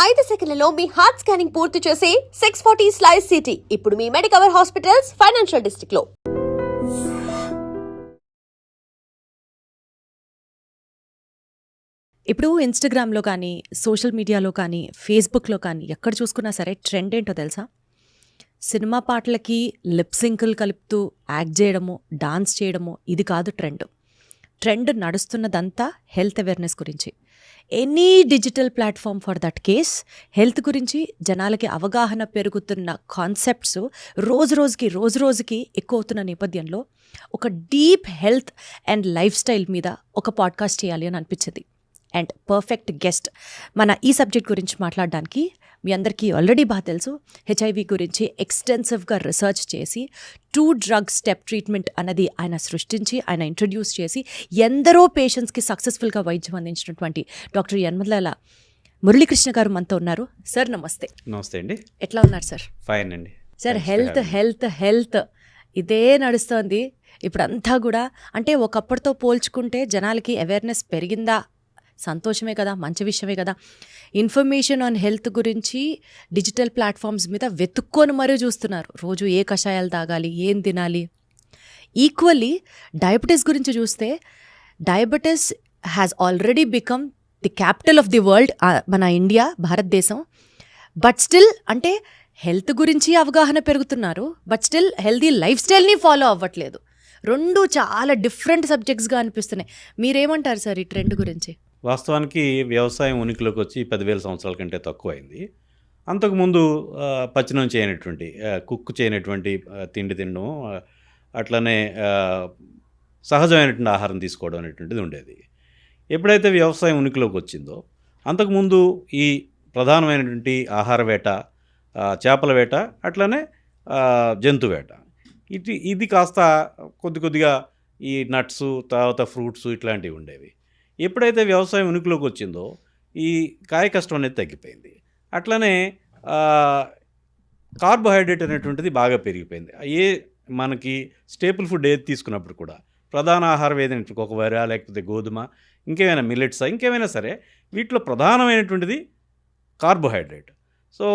5 సెకన్లలో మీ heart scanning పూర్తి చేసి 640 స్లైస్ సిటీ ఇప్పుడు మీ మెడికవర్ హాస్పిటల్స్ ఫైనాన్షియల్ డిస్ట్రిక్ట్ లో. ఇప్పుడు ఇన్స్టాగ్రామ్లో కానీ, సోషల్ మీడియాలో కానీ, ఫేస్బుక్లో కానీ ఎక్కడ చూసుకున్నా సరే ట్రెండ్ ఏంటో తెలుసా? సినిమా పాటలకి లిప్సింకులు కలుపుతూ యాక్ట్ చేయడము, డాన్స్ చేయడము ఇది కాదు ట్రెండ్. ట్రెండ్ నడుస్తున్నదంతా హెల్త్ అవేర్నెస్ గురించి. Any digital platform for that case health గురించి జనాలకి అవగాహన పెరుగుతున్న కాన్సెప్ట్స్ రోజు రోజుకి ఎక్కువ అవుతున్న నేపథ్యంలో ఒక deep health and life style మీద ఒక పాడ్కాస్ట్ చేయాలి అని అనిపించింది. అండ్ పర్ఫెక్ట్ గెస్ట్ మన ఈ సబ్జెక్ట్ గురించి మాట్లాడడానికి మీ అందరికీ ఆల్రెడీ బాగా తెలుసు. హెచ్ఐవి గురించి ఎక్స్టెన్సివ్గా రీసెర్చ్ చేసి 2 డ్రగ్ స్టెప్ ట్రీట్మెంట్ అన్నది ఆయన సృష్టించి ఆయన ఇంట్రడ్యూస్ చేసి ఎందరో పేషెంట్స్కి సక్సెస్ఫుల్గా వైద్యం అందించినటువంటి డాక్టర్ యనమల మురళీకృష్ణ గారు మనతో ఉన్నారు. సార్ నమస్తే. నమస్తే అండి. ఎట్లా ఉన్నారు సార్? ఫైన్ అండి. సార్ హెల్త్ ఇదే నడుస్తోంది ఇప్పుడంతా కూడా. అంటే ఒకప్పటితో పోల్చుకుంటే జనాలకి అవేర్నెస్ పెరిగిందా? సంతోషమే కదా, మంచి విషయమే కదా. ఇన్ఫర్మేషన్ ఆన్ హెల్త్ గురించి డిజిటల్ ప్లాట్ఫామ్స్ మీద వెతుక్కొని మరీ చూస్తున్నారు. రోజు ఏ కషాయాలు తాగాలి, ఏం తినాలి. ఈక్వల్లీ డయాబెటీస్ గురించి చూస్తే diabetes has already become the capital of the world, మన ఇండియా, భారతదేశం. బట్ స్టిల్ అంటే హెల్త్ గురించి అవగాహన పెరుగుతున్నారు, బట్ స్టిల్ హెల్దీ లైఫ్ స్టైల్ని ఫాలో అవ్వట్లేదు. రెండు చాలా డిఫరెంట్ సబ్జెక్ట్స్గా అనిపిస్తున్నాయి. మీరేమంటారు సార్ ఈ ట్రెండ్ గురించి? వాస్తవానికి వ్యవసాయం ఉనికిలోకి వచ్చి 10,000 సంవత్సరాల కంటే తక్కువ అయింది. అంతకుముందు పచ్చనం చేయనటువంటి, కుక్ చేయనటువంటి తిండి తినడం, అట్లనే సహజమైనటువంటి ఆహారం తీసుకోవడం అనేటువంటిది ఉండేది. ఎప్పుడైతే వ్యవసాయం ఉనికిలోకి వచ్చిందో అంతకుముందు ఈ ప్రధానమైనటువంటి ఆహార వేట, చేపల వేట, అట్లనే జంతు వేట, ఇది కాస్త కొద్దిగా ఈ నట్స్, తర్వాత ఫ్రూట్స్ ఇట్లాంటివి ఉండేవి. ఎప్పుడైతే వ్యవసాయం ఉనికిలోకి వచ్చిందో ఈ కాయ కష్టం అనేది తగ్గిపోయింది. అట్లనే కార్బోహైడ్రేట్ అనేటువంటిది బాగా పెరిగిపోయింది. మనకి స్టేపుల్ ఫుడ్ ఏది తీసుకున్నప్పుడు కూడా ప్రధాన ఆహారం ఏదైనా, ఒక వరి లేకపోతే గోధుమ, ఇంకేమైనా మిల్లెట్స్, ఇంకేమైనా సరే వీటిలో ప్రధానమైనటువంటిది కార్బోహైడ్రేట్. సో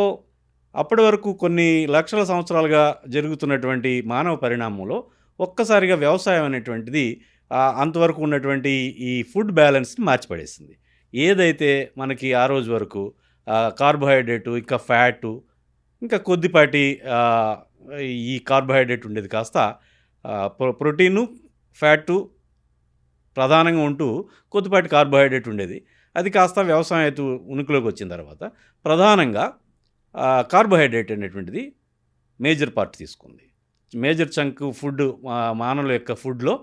అప్పటి వరకు కొన్ని లక్షల సంవత్సరాలుగా జరుగుతున్నటువంటి మానవ పరిణామంలో ఒక్కసారిగా వ్యవసాయం అనేటువంటిది అంతవరకు ఉన్నటువంటి ఈ ఫుడ్ బ్యాలెన్స్ని మార్చిపడేసింది. ఏదైతే మనకి ఆ రోజు వరకు కార్బోహైడ్రేటు, ఇంకా ఫ్యాటు, ఇంకా కొద్దిపాటి ఈ కార్బోహైడ్రేట్ ఉండేది కాస్త ప్రోటీను, ఫ్యాటు ప్రధానంగా ఉంటూ కొద్దిపాటి కార్బోహైడ్రేట్ ఉండేది. అది కాస్త వ్యవసాయం అయితే ఉనికిలోకి వచ్చిన తర్వాత ప్రధానంగా కార్బోహైడ్రేట్ అనేటువంటిది మేజర్ పార్ట్ తీసుకుంది. మేజర్ చంక్ ఫుడ్, మానవుల యొక్క ఫుడ్లో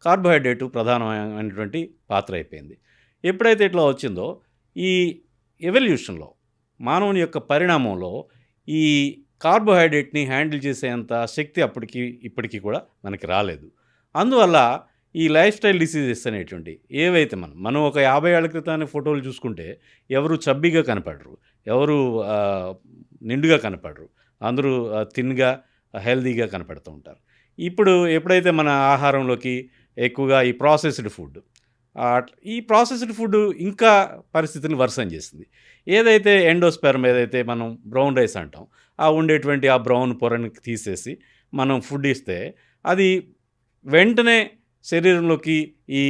కార్బోహైడ్రేటు ప్రధానమైనటువంటి పాత్ర అయిపోయింది. ఎప్పుడైతే ఇట్లా వచ్చిందో ఈ ఎవల్యూషన్లో, మానవుని యొక్క పరిణామంలో ఈ కార్బోహైడ్రేట్ని హ్యాండిల్ చేసేంత శక్తి ఇప్పటికీ కూడా మనకి రాలేదు. అందువల్ల ఈ లైఫ్ స్టైల్ డిసీజెస్ అనేటువంటి ఏవైతే మనం ఒక 50 ఏళ్ల క్రితాన్ని ఫోటోలు చూసుకుంటే ఎవరు చబ్బీగా కనపడరు, ఎవరు నిండుగా కనపడరు, అందరూ థిన్గా హెల్దీగా కనపడుతూ ఉంటారు. ఇప్పుడు ఎప్పుడైతే మన ఆహారంలోకి ఎక్కువగా ఈ ప్రాసెస్డ్ ఫుడ్ ఇంకా పరిస్థితిని వర్సం చేసింది. ఏదైతే ఎండోస్పెర్మ్, ఏదైతే మనం బ్రౌన్ రైస్ అంటాం, ఉండేటువంటి ఆ బ్రౌన్ పొరని తీసేసి మనం ఫుడ్ ఇస్తే అది వెంటనే శరీరంలోకి ఈ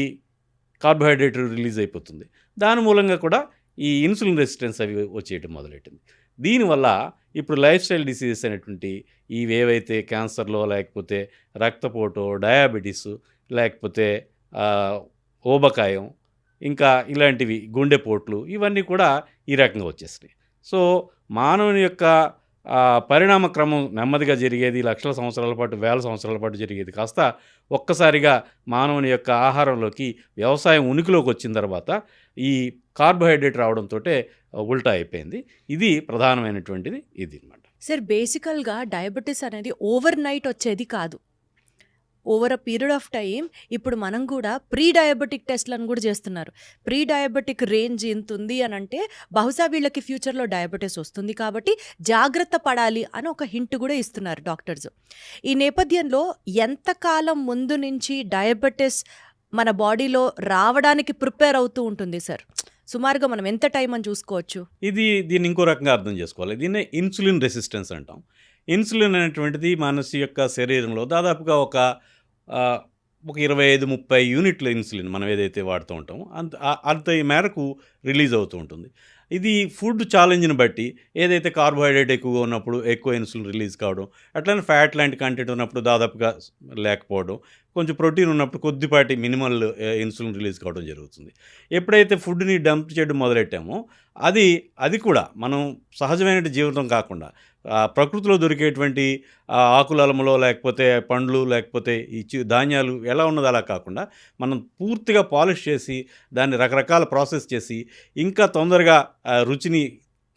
కార్బోహైడ్రేట్ రిలీజ్ అయిపోతుంది. దాని మూలంగా కూడా ఈ ఇన్సులిన్ రెసిస్టెన్స్ అవి వచ్చేయటం మొదలెట్టింది. దీనివల్ల ఇప్పుడు లైఫ్ స్టైల్ డిసీజెస్ అనేటువంటి ఇవి ఏవైతే క్యాన్సర్లో, లేకపోతే రక్తపోటు, డయాబెటీస్, లేకపోతే ఊబకాయం, ఇంకా ఇలాంటివి గుండెపోట్లు, ఇవన్నీ కూడా ఈ రకంగా వచ్చేసినాయి. సో మానవుని యొక్క పరిణామ క్రమం నెమ్మదిగా జరిగేది, లక్షల సంవత్సరాల పాటు, వేల సంవత్సరాల పాటు జరిగేది కాస్త ఒక్కసారిగా మానవుని యొక్క ఆహారంలోకి వ్యవసాయం ఉనికిలోకి వచ్చిన తర్వాత ఈ కార్బోహైడ్రేట్ రావడంతో ఉల్టా అయిపోయింది. ఇది ప్రధానమైనటువంటిది ఇది అన్నమాట. సార్, బేసికల్గా డయాబెటీస్ అనేది ఓవర్ నైట్ వచ్చేది కాదు. Over a period of time ఇప్పుడు మనం కూడా ప్రీ డయాబెటిక్ టెస్ట్లను కూడా చేస్తున్నారు. ప్రీ డయాబెటిక్ రేంజ్ ఇంత ఉంది అని అంటే బహుశా వీళ్ళకి ఫ్యూచర్లో డయాబెటీస్ వస్తుంది కాబట్టి జాగ్రత్త పడాలి అని ఒక హింట్ కూడా ఇస్తున్నారు డాక్టర్స్. ఈ నేపథ్యంలో ఎంతకాలం ముందు నుంచి డయాబెటీస్ మన బాడీలో రావడానికి ప్రిపేర్ అవుతూ ఉంటుంది సార్? సుమారుగా మనం ఎంత టైం అని చూసుకోవచ్చు? దీన్ని ఇంకో రకంగా అర్థం చేసుకోవాలి. దీన్నే ఇన్సులిన్ రెసిస్టెన్స్ అంటాం. ఇన్సులిన్ అనేటువంటిది మనిషి యొక్క శరీరంలో దాదాపుగా ఒక 25-30 యూనిట్ల ఇన్సులిన్ మనం ఏదైతే వాడుతూ ఉంటామో అంత ఈ మేరకు రిలీజ్ అవుతూ ఉంటుంది. ఇది ఫుడ్ ఛాలెంజ్ని బట్టి ఏదైతే కార్బోహైడ్రేట్ ఎక్కువగా ఉన్నప్పుడు ఎక్కువ ఇన్సులిన్ రిలీజ్ కావడం, అట్లనే ఫ్యాట్ లాంటి కంటెంట్ ఉన్నప్పుడు దాదాపుగా లేకపోవడం, కొంచెం ప్రోటీన్ ఉన్నప్పుడు కొద్దిపాటి మినిమల్ ఇన్సులిన్ రిలీజ్ కావడం జరుగుతుంది. ఎప్పుడైతే ఫుడ్ని డంప్ చేయడం మొదలెట్టామో అది కూడా మనం సహజమైన జీవితం కాకుండా ప్రకృతిలో దొరికేటువంటి ఆకులలములో లేకపోతే పండ్లు లేకపోతే ఈ ధాన్యాలు ఎలా ఉన్నదో అలా కాకుండా మనం పూర్తిగా పాలిష్ చేసి దాన్ని రకరకాల ప్రాసెస్ చేసి ఇంకా తొందరగా రుచిని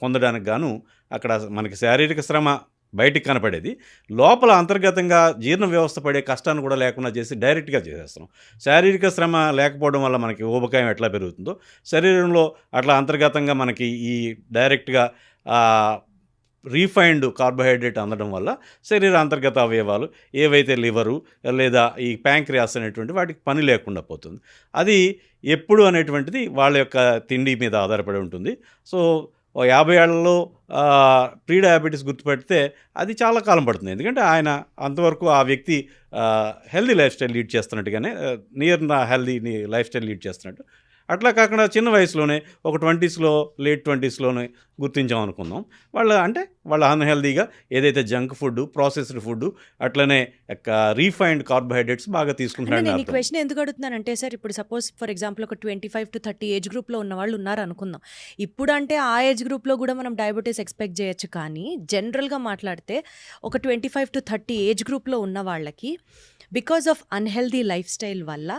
పొందడానికి గాను అక్కడ మనకి శారీరక శ్రమ బయటికి కనపడేది, లోపల అంతర్గతంగా జీర్ణ వ్యవస్థ పడే కష్టాన్ని కూడా లేకుండా చేసి డైరెక్ట్గా చేసేస్తున్నాం. శారీరక శ్రమ లేకపోవడం వల్ల మనకి ఊబకాయం ఎట్లా పెరుగుతుందో శరీరంలో అట్లా అంతర్గతంగా మనకి ఈ డైరెక్ట్గా రీఫైన్డ్ కార్బోహైడ్రేట్ అందడం వల్ల శరీర అంతర్గత అవయవాలు ఏవైతే లివరు లేదా ఈ ప్యాంక్రియాస్ అనేటువంటి వాటికి పని లేకుండా పోతుంది. అది ఎప్పుడు అనేటువంటిది వాళ్ళ యొక్క తిండి మీద ఆధారపడి ఉంటుంది. సో 50 ఏళ్లలో ప్రీ డయాబెటీస్ గుర్తుపెడితే అది చాలా కాలం పడుతుంది. ఎందుకంటే ఆయన అంతవరకు ఆ వ్యక్తి హెల్దీ లైఫ్ స్టైల్ లీడ్ చేస్తున్నట్టుగానే near healthy lifestyle lead చేస్తున్నట్టు. అట్లా కాకుండా చిన్న వయసులోనే ఒక 20స్లో లేట్ 20స్లోనే గుర్తించాం అనుకుందాం. వాళ్ళ అన్హెల్దీగా ఏదైతే జంక్ ఫుడ్, ప్రాసెస్డ్ ఫుడ్, అట్లనే రీఫైన్డ్ కార్బోహైడ్రేట్స్ బాగా అంటే తీసుకుంటున్నారని నేను ఈ అర్థం. క్వశ్చన్ ఎందుకు అడుగుతున్నానంటే సార్, ఇప్పుడు సపోజ్ ఫర్ ఎగ్జాంపుల్ ఒక 25 to 30 ఏజ్ గ్రూప్లో ఉన్న వాళ్ళు ఉన్నారు అనుకుందాం. ఇప్పుడు అంటే ఆ ఏజ్ గ్రూప్లో కూడా మనం డయాబెటీస్ ఎక్స్పెక్ట్ చేయొచ్చు, కానీ జనరల్గా మాట్లాడితే ఒక 25 to 30 ఏజ్ గ్రూప్లో ఉన్న వాళ్ళకి because of unhealthy life style వల్ల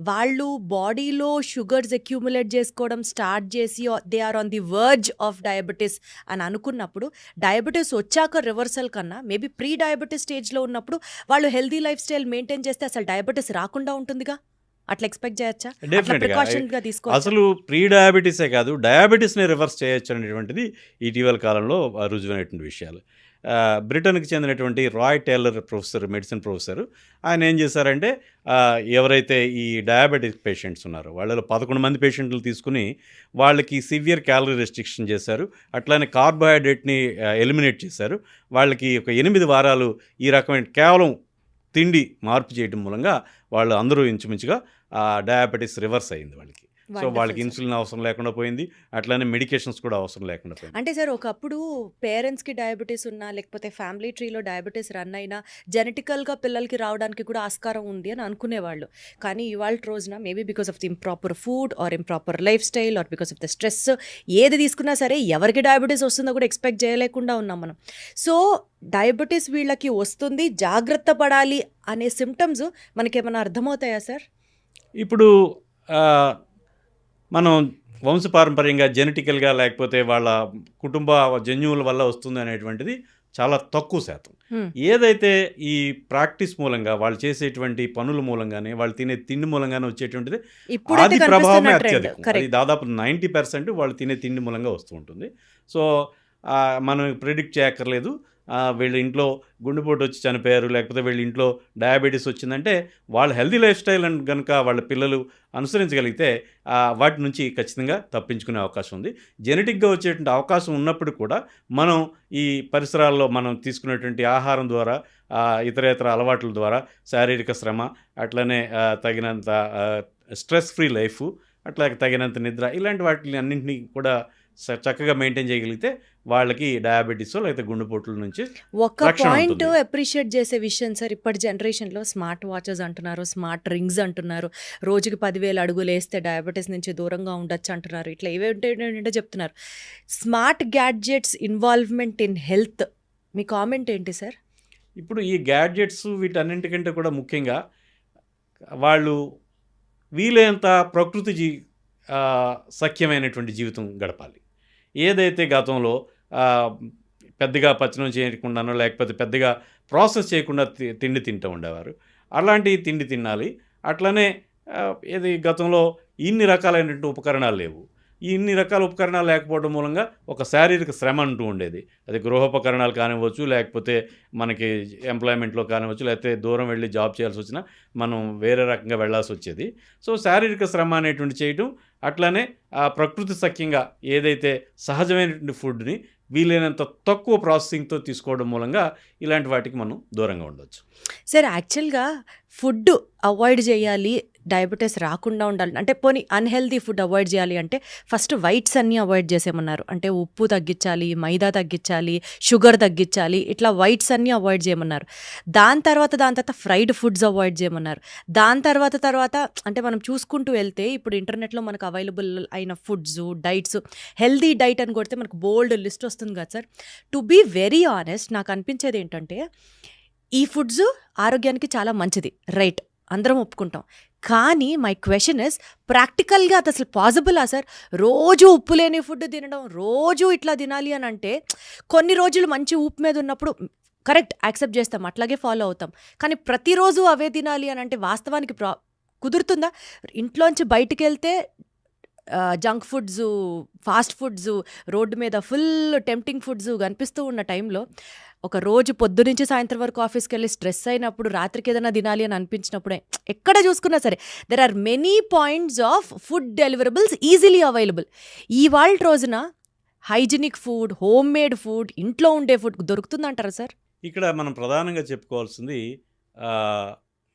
వాళ్ళు బాడీలో షుగర్స్ అక్యూములేట్ చేసుకోవడం స్టార్ట్ చేసి they are on the verge of diabetes అని అనుకున్నప్పుడు, డయాబెటీస్ వచ్చాక రివర్సల్ కన్నా మేబీ ప్రీ డయాబెటీస్ స్టేజ్లో ఉన్నప్పుడు వాళ్ళు హెల్దీ లైఫ్ స్టైల్ మెయింటైన్ చేస్తే అసలు డయాబెటీస్ రాకుండా ఉంటుందిగా. అట్లా ఎక్స్పెక్ట్ చేయొచ్చా? అట్లా డెఫినెట్గా ప్రికాషన్గా తీసుకోవచ్చు. అసలు ప్రీ డయాబెటీసే కాదు, డయాబెటీస్ని రివర్స్ చేయొచ్చు అనేటువంటిది ఇటీవల కాలంలో రుజువైనటువంటి విషయాలు. బ్రిటన్కి చెందినటువంటి రాయ్ టేలర్ మెడిసిన్ ప్రొఫెసర్, ఆయన ఏం చేశారంటే ఎవరైతే ఈ డయాబెటిక్ పేషెంట్స్ ఉన్నారో వాళ్ళలో 11 మంది పేషెంట్లు తీసుకుని వాళ్ళకి సివియర్ క్యాలరీ రెస్ట్రిక్షన్ చేశారు, అట్లానే కార్బోహైడ్రేట్ని ఎలిమినేట్ చేశారు. వాళ్ళకి ఒక 8 వారాలు ఈ రకమైన కేవలం తిండి మార్పు చేయడం మూలంగా వాళ్ళు అందరూ ఇంచుమించుగా డయాబెటీస్ రివర్స్ అయింది వాళ్ళకి. సో Wonderful, వాళ్ళకి sir. ఇన్సులిన్ అవసరం లేకుండా పోయింది, అట్లానే మెడికేషన్స్ కూడా అవసరం లేకుండా పోయింది. అంటే సార్, ఒకప్పుడు పేరెంట్స్కి డయాబెటీస్ ఉన్నా లేకపోతే ఫ్యామిలీ ట్రీలో డయాబెటీస్ రన్ అయినా జెనెటికల్గా పిల్లలకి రావడానికి కూడా ఆస్కారం ఉంది అని అనుకునేవాళ్ళు. కానీ ఇవాళ రోజున maybe because of the improper food or improper life style or because of the stress ఏది తీసుకున్నా సరే ఎవరికి డయాబెటీస్ వస్తుందో కూడా ఎక్స్పెక్ట్ చేయలేకుండా ఉన్నాం మనం. సో డయాబెటీస్ వీళ్ళకి వస్తుంది, జాగ్రత్త పడాలి అనే సిమ్టమ్స్ మనకేమైనా అర్థమవుతాయా సార్? ఇప్పుడు మనం వంశపారంపర్యంగా జెనెటికల్గా లేకపోతే వాళ్ళ కుటుంబ జన్యువుల వల్ల వస్తుంది అనేటువంటిది చాలా తక్కువ శాతం. ఏదైతే ఈ ప్రాక్టీస్ మూలంగా వాళ్ళు చేసేటువంటి పనుల మూలంగానే వాళ్ళు తినే తిండి మూలంగానే వచ్చేటువంటిది ఇప్పుడైతే అది ప్రభావమే కనిపిస్తున్న ట్రెండ్ అత్యధికం. అది కరెక్ట్. దాదాపు 90% వాళ్ళు తినే తిండి మూలంగా వస్తూ ఉంటుంది. సో మనం ప్రిడిక్ట్ చేయక్కర్లేదు వీళ్ళ ఇంట్లో గుండెపోటు వచ్చి చనిపోయారు లేకపోతే వీళ్ళ ఇంట్లో డయాబెటీస్ వచ్చిందంటే వాళ్ళ హెల్దీ లైఫ్ స్టైల్ అని కనుక వాళ్ళ పిల్లలు అనుసరించగలిగితే వాటి నుంచి ఖచ్చితంగా తప్పించుకునే అవకాశం ఉంది. జెనెటిక్గా వచ్చేటువంటి అవకాశం ఉన్నప్పుడు కూడా మనం ఈ పరిసరాల్లో మనం తీసుకునేటువంటి ఆహారం ద్వారా ఇతరేతర అలవాట్ల ద్వారా శారీరక శ్రమ, అట్లనే తగినంత స్ట్రెస్ ఫ్రీ లైఫ్, అట్లా తగినంత నిద్ర, ఇలాంటి వాటిని అన్నింటినీ కూడా చక్కగా మెయింటైన్ చేయగలిగితే వాళ్ళకి డయాబెటీస్ లేకపోతే గుండెపోట్ల నుంచి ఒక రక్షణ పాయింట్ ఉంటుంది. అప్రిషియేట్ చేసే విషయం సార్, ఇప్పటి జనరేషన్లో స్మార్ట్ వాచెస్ అంటున్నారు, స్మార్ట్ రింగ్స్ అంటున్నారు, రోజుకి 10,000 అడుగులు వేస్తే డయాబెటీస్ నుంచి దూరంగా ఉండొచ్చు అంటున్నారు, ఇట్లా ఏవేంటంటే చెప్తున్నారు. Smart gadgets involvement in health, me comment ఏంటి సార్? ఇప్పుడు ఈ గ్యాడ్జెట్స్ వీటన్నింటికంటే కూడా ముఖ్యంగా వాళ్ళు వీలైనంత ప్రకృతి సఖ్యమైనటువంటి జీవితం గడపాలి. ఏదైతే గతంలో పెద్దగా పచ్చనం చేయకుండానో లేకపోతే పెద్దగా ప్రాసెస్ చేయకుండా తిండి తింటూ ఉండేవారు, అలాంటి తిండి తినాలి. అట్లనే ఏది గతంలో ఇన్ని రకాలైనటువంటి ఉపకరణాలు లేవు. ఇన్ని రకాల ఉపకరణాలు లేకపోవడం మూలంగా ఒక శారీరక శ్రమ అంటూ ఉండేది. అది గృహోపకరణాలు కానివ్వచ్చు, లేకపోతే మనకి ఎంప్లాయ్మెంట్లో కానివ్వచ్చు, లేకపోతే దూరం వెళ్ళి జాబ్ చేయాల్సి వచ్చినా మనం వేరే రకంగా వెళ్ళాల్సి వచ్చేది. సో శారీరక శ్రమ అనేటువంటి చేయటం, అట్లానే ఆ ప్రకృతి సఖ్యంగా ఏదైతే సహజమైనటువంటి ఫుడ్ని వీలైనంత తక్కువ ప్రాసెసింగ్తో తీసుకోవడం మూలంగా ఇలాంటి వాటికి మనం దూరంగా ఉండొచ్చు. సార్ యాక్చువల్గా ఫుడ్ అవాయిడ్ చేయాలి, డయాబెటీస్ రాకుండా ఉండాలి అంటే, పోనీ అన్హెల్దీ ఫుడ్ అవాయిడ్ చేయాలి అంటే ఫస్ట్ వైట్స్ అన్నీ అవాయిడ్ చేసేయమన్నారు. అంటే ఉప్పు తగ్గించాలి, మైదా తగ్గించాలి, షుగర్ తగ్గించాలి, ఇట్లా వైట్స్ అన్నీ అవాయిడ్ చేయమన్నారు. దాని తర్వాత ఫ్రైడ్ ఫుడ్స్ అవాయిడ్ చేయమన్నారు. దాని తర్వాత అంటే మనం చూసుకుంటూ వెళ్తే ఇప్పుడు ఇంటర్నెట్లో మనకు అవైలబుల్ అయిన ఫుడ్స్, డైట్స్, హెల్దీ డైట్ అని కొడితే మనకు బోల్డ్ లిస్ట్ వస్తుంది కదా sir. To be very honest, నాకు అనిపించేది ఏంటంటే ఈ ఫుడ్స్ ఆరోగ్యానికి చాలా మంచిది, రైట్, అందరం ఒప్పుకుంటాం. కానీ మై క్వశ్చన్ ఇస్, ప్రాక్టికల్గా అది అసలు పాసిబులా సార్? రోజు ఉప్పు లేని ఫుడ్ తినడం, రోజు ఇట్లా తినాలి అని అంటే, కొన్ని రోజులు మంచి ఉప్పు మీద ఉన్నప్పుడు కరెక్ట్ యాక్సెప్ట్ చేస్తాం, అట్లాగే ఫాలో అవుతాం. కానీ ప్రతిరోజు అవే తినాలి అని అంటే వాస్తవానికి కుదురుతుందా? ఇంట్లోంచి బయటికి వెళ్తే junk foods, fast foods, road మీద ఫుల్ టెంప్టింగ్ ఫుడ్స్ కనిపిస్తూ ఉన్న టైంలో ఒక రోజు పొద్దు నుంచి సాయంత్రం వరకు ఆఫీస్కి వెళ్ళి స్ట్రెస్ అయినప్పుడు, రాత్రికి ఏదైనా తినాలి అని అనిపించినప్పుడే ఎక్కడ చూసుకున్నా సరే there are many points of food deliverables easily available. ఇవాళ రోజున hygienic food, home made food, ఇంట్లో ఉండే ఫుడ్ దొరుకుతుందంటారా సార్? ఇక్కడ మనం ప్రధానంగా చెప్పుకోవాల్సింది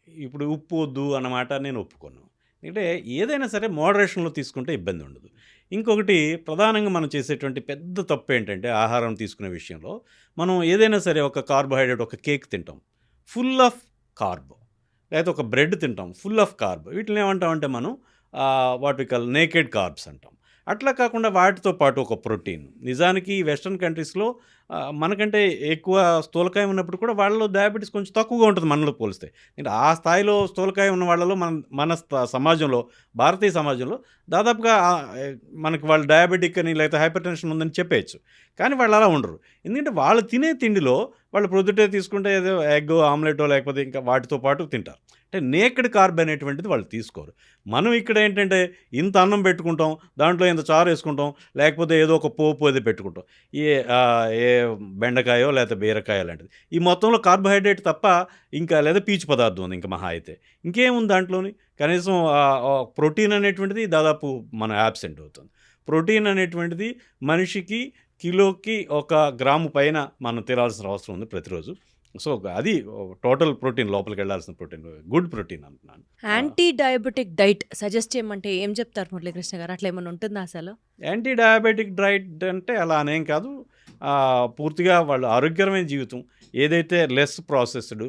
ఇప్పుడు ఉప్పు వద్దు అన్నమాట నేను ఒప్పుకోను. ఎందుకంటే ఏదైనా సరే మోడరేషన్లో తీసుకుంటే ఇబ్బంది ఉండదు. ఇంకొకటి ప్రధానంగా మనం చేసేటువంటి పెద్ద తప్పు ఏంటంటే ఆహారం తీసుకునే విషయంలో మనం ఏదైనా సరే ఒక కార్బోహైడ్రేట్, ఒక కేక్ తింటాం ఫుల్ ఆఫ్ కార్బ్, లేకపోతే ఒక బ్రెడ్ తింటాం ఫుల్ ఆఫ్ కార్బ్. వీటిని ఏమంటామంటే మనం what we call naked carbs అంటాం. అట్లా కాకుండా వాటితో పాటు ఒక ప్రోటీన్. నిజానికి వెస్ట్రన్ కంట్రీస్లో మనకంటే ఎక్కువ స్థూలకాయం ఉన్నప్పుడు కూడా వాళ్ళలో డయాబెటీస్ కొంచెం తక్కువగా ఉంటుంది మనలో పోలిస్తే. అంటే ఆ స్థాయిలో స్థూలకాయం ఉన్న వాళ్ళలో మన సమాజంలో, భారతీయ సమాజంలో దాదాపుగా మనకి వాళ్ళు డయాబెటిక్ అని లేకపోతే హైపర్ టెన్షన్ ఉందని చెప్పేయచ్చు. కానీ వాళ్ళు అలా ఉండరు. ఎందుకంటే వాళ్ళు తినే తిండిలో వాళ్ళు ప్రొద్దుటే తీసుకుంటే ఏదో ఎగ్ ఆమ్లెటో లేకపోతే ఇంకా వాటితో పాటు తింటారు. అంటే నేకెడ్ కార్బ్ అనేటువంటిది వాళ్ళు తీసుకోరు. మనం ఇక్కడ ఏంటంటే ఇంత అన్నం పెట్టుకుంటాం, దాంట్లో ఇంత చారు వేసుకుంటాం, లేకపోతే ఏదో ఒక పోపు అది పెట్టుకుంటాం, ఏ బెండకాయో లేకపోతే బీరకాయ లాంటిది. ఈ మొత్తంలో కార్బోహైడ్రేట్ తప్ప ఇంకా లేదా పీచు పదార్థం ఉంది ఇంకా మహా అయితే. ఇంకేముంది దాంట్లోని? కనీసం ప్రోటీన్ అనేటువంటిది దాదాపు మన యాబ్సెంట్ అవుతుంది. ప్రోటీన్ అనేటువంటిది మనిషికి కిలోకి 1 గ్రాము పైన మనం తినాల్సిన అవసరం ఉంది ప్రతిరోజు. సో అది టోటల్ ప్రోటీన్, లోపలికి వెళ్ళాల్సిన ప్రోటీన్, గుడ్ ప్రోటీన్ అంటున్నాను. యాంటీ డయాబెటిక్ డైట్ సజెస్ట్ చేయమంటే ఏం చెప్తారు మురళీకృష్ణ గారు? అట్లా ఏమైనా ఉంటుందా అసలు? యాంటీ డయాబెటిక్ డైట్ అంటే అలా అనేం కాదు. పూర్తిగా వాళ్ళు ఆరోగ్యకరమైన జీవితం, ఏదైతే లెస్ ప్రాసెస్డ్,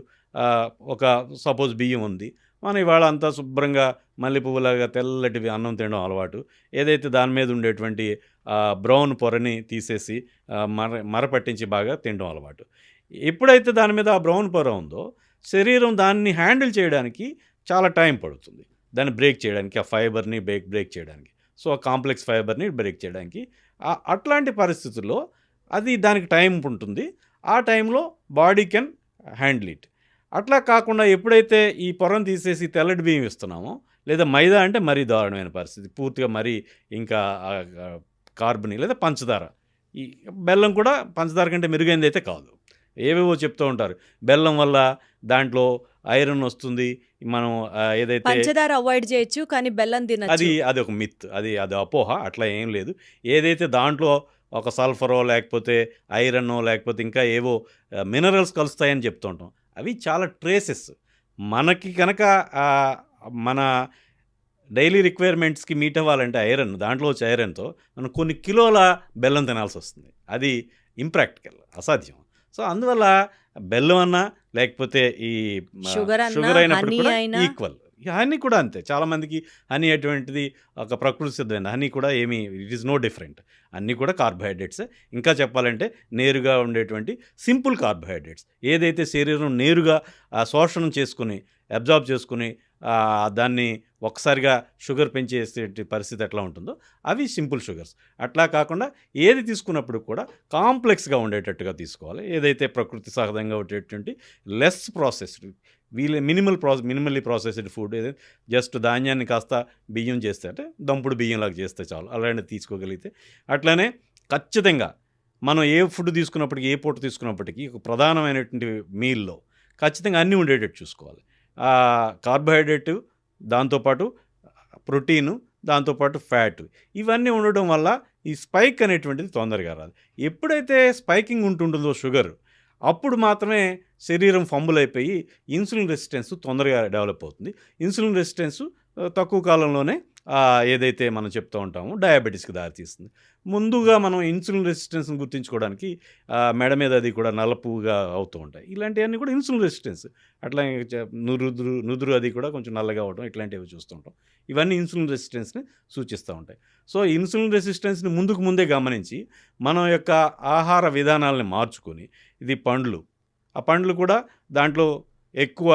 ఒక సపోజ్ బియ్యం ఉంది, మనం ఇవాళ అంతా శుభ్రంగా మల్లె పువ్వులాగా తెల్లటివి అన్నం తినడం అలవాటు. ఏదైతే దాని మీద ఉండేటువంటి బ్రౌన్ పొరని తీసేసి మర పట్టించి బాగా తినడం అలవాటు. ఎప్పుడైతే దాని మీద ఆ బ్రౌన్ పొర ఉందో శరీరం దాన్ని హ్యాండిల్ చేయడానికి చాలా టైం పడుతుంది, దాన్ని బ్రేక్ చేయడానికి, ఆ ఫైబర్ని బ్రేక్ చేయడానికి. సో ఆ కాంప్లెక్స్ ఫైబర్ని బ్రేక్ చేయడానికి. అట్లాంటి పరిస్థితుల్లో అది దానికి టైం ఉంటుంది. ఆ టైంలో బాడీ కెన్ హ్యాండిల్ ఇట్. అట్లా కాకుండా ఎప్పుడైతే ఈ పొరను తీసేసి తెల్లటి బియ్యం ఇస్తున్నామో, లేదా మైదా అంటే మరీ దారుణమైన పరిస్థితి, పూర్తిగా మరీ ఇంకా కార్బని లేదా పంచదార, ఈ బెల్లం కూడా పంచదార కంటే మెరుగైంది అయితే కాదు. ఏవేవో చెప్తూ ఉంటారు, బెల్లం వల్ల దాంట్లో ఐరన్ వస్తుంది, మనం ఏదైతే పంచదార అవాయిడ్ చేయొచ్చు కానీ బెల్లం తినచ్చు, అది ఒక మిత్, అది అపోహ. అట్లా ఏం లేదు. ఏదైతే దాంట్లో ఒక సల్ఫరో లేకపోతే ఐరన్నో లేకపోతే ఇంకా ఏవో మినరల్స్ కలుస్తాయని చెప్తూ ఉంటాం, అవి చాలా ట్రేసెస్. మనకి కనుక మన డైలీ రిక్వైర్మెంట్స్కి మీట్ అవ్వాలంటే ఐరన్, దాంట్లో వచ్చే ఐరన్తో మనం కొన్ని కిలోల బెల్లం తినాల్సి వస్తుంది. అది ఇంప్రాక్టికల్, అసాధ్యం. సో అందువల్ల బెల్లం అన్నా లేకపోతే ఈ షుగర్ అయినప్పుడు కూడా ఈక్వల్. హనీ కూడా అంతే. చాలామందికి హనీ అటువంటిది ఒక ప్రకృతి సిద్ధమైన హనీ కూడా ఏమీ, ఇట్ ఈస్ నో డిఫరెంట్. అన్నీ కూడా కార్బోహైడ్రేట్సే. ఇంకా చెప్పాలంటే నేరుగా ఉండేటువంటి సింపుల్ కార్బోహైడ్రేట్స్, ఏదైతే శరీరం నేరుగా శోషణం చేసుకుని అబ్జార్బ్ చేసుకుని దాన్ని ఒక్కసారిగా షుగర్ పెంచేసే పరిస్థితి ఎట్లా ఉంటుందో అవి సింపుల్ షుగర్స్. అట్లా కాకుండా ఏది తీసుకున్నప్పుడు కూడా కాంప్లెక్స్గా ఉండేటట్టుగా తీసుకోవాలి. ఏదైతే ప్రకృతి సహజంగా ఉండేటువంటి less processed minimally processed food ఏదైతే జస్ట్ ధాన్యాన్ని కాస్త బియ్యం చేస్తే అంటే దంపుడు బియ్యంలాగా చేస్తే చాలు, అలాంటివి తీసుకోగలిగితే. అట్లానే ఖచ్చితంగా మనం ఏ ఫుడ్ తీసుకున్నప్పటికీ, ఏ పూట తీసుకున్నప్పటికీ ఒక ప్రధానమైనటువంటి మీల్లో ఖచ్చితంగా అన్నీ ఉండేటట్టు చూసుకోవాలి. కార్బోహైడ్రేట్, దాంతోపాటు ప్రోటీను, దాంతోపాటు ఫ్యాట్, ఇవన్నీ ఉండడం వల్ల ఈ స్పైక్ అనేటువంటిది తొందరగా రాదు. ఎప్పుడైతే స్పైకింగ్ ఉంటుంటుందో షుగర్, అప్పుడు మాత్రమే శరీరం ఫంబుల్ అయిపోయి ఇన్సులిన్ రెసిస్టెన్స్ తొందరగా డెవలప్ అవుతుంది. ఇన్సులిన్ రెసిస్టెన్స్ తక్కువ కాలంలోనే ఏదైతే మనం చెప్తూ ఉంటామో డయాబెటీస్కి దారితీస్తుంది. ముందుగా మనం ఇన్సులిన్ రెసిస్టెన్స్ని గుర్తించుకోవడానికి మెడ మీద అది కూడా నల్లపుగా అవుతూ ఉంటాయి. ఇలాంటివన్నీ కూడా ఇన్సులిన్ రెసిస్టెన్స్. అట్లా నుదురు అది కూడా కొంచెం నల్లగా అవడం, ఇట్లాంటివి చూస్తుంటాం. ఇవన్నీ ఇన్సులిన్ రెసిస్టెన్స్ని సూచిస్తూ ఉంటాయి. సో ఇన్సులిన్ రెసిస్టెన్స్ని ముందే గమనించి మన యొక్క ఆహార విధానాలని మార్చుకొని, ఇది పండ్లు, ఆ పండ్లు కూడా దాంట్లో ఎక్కువ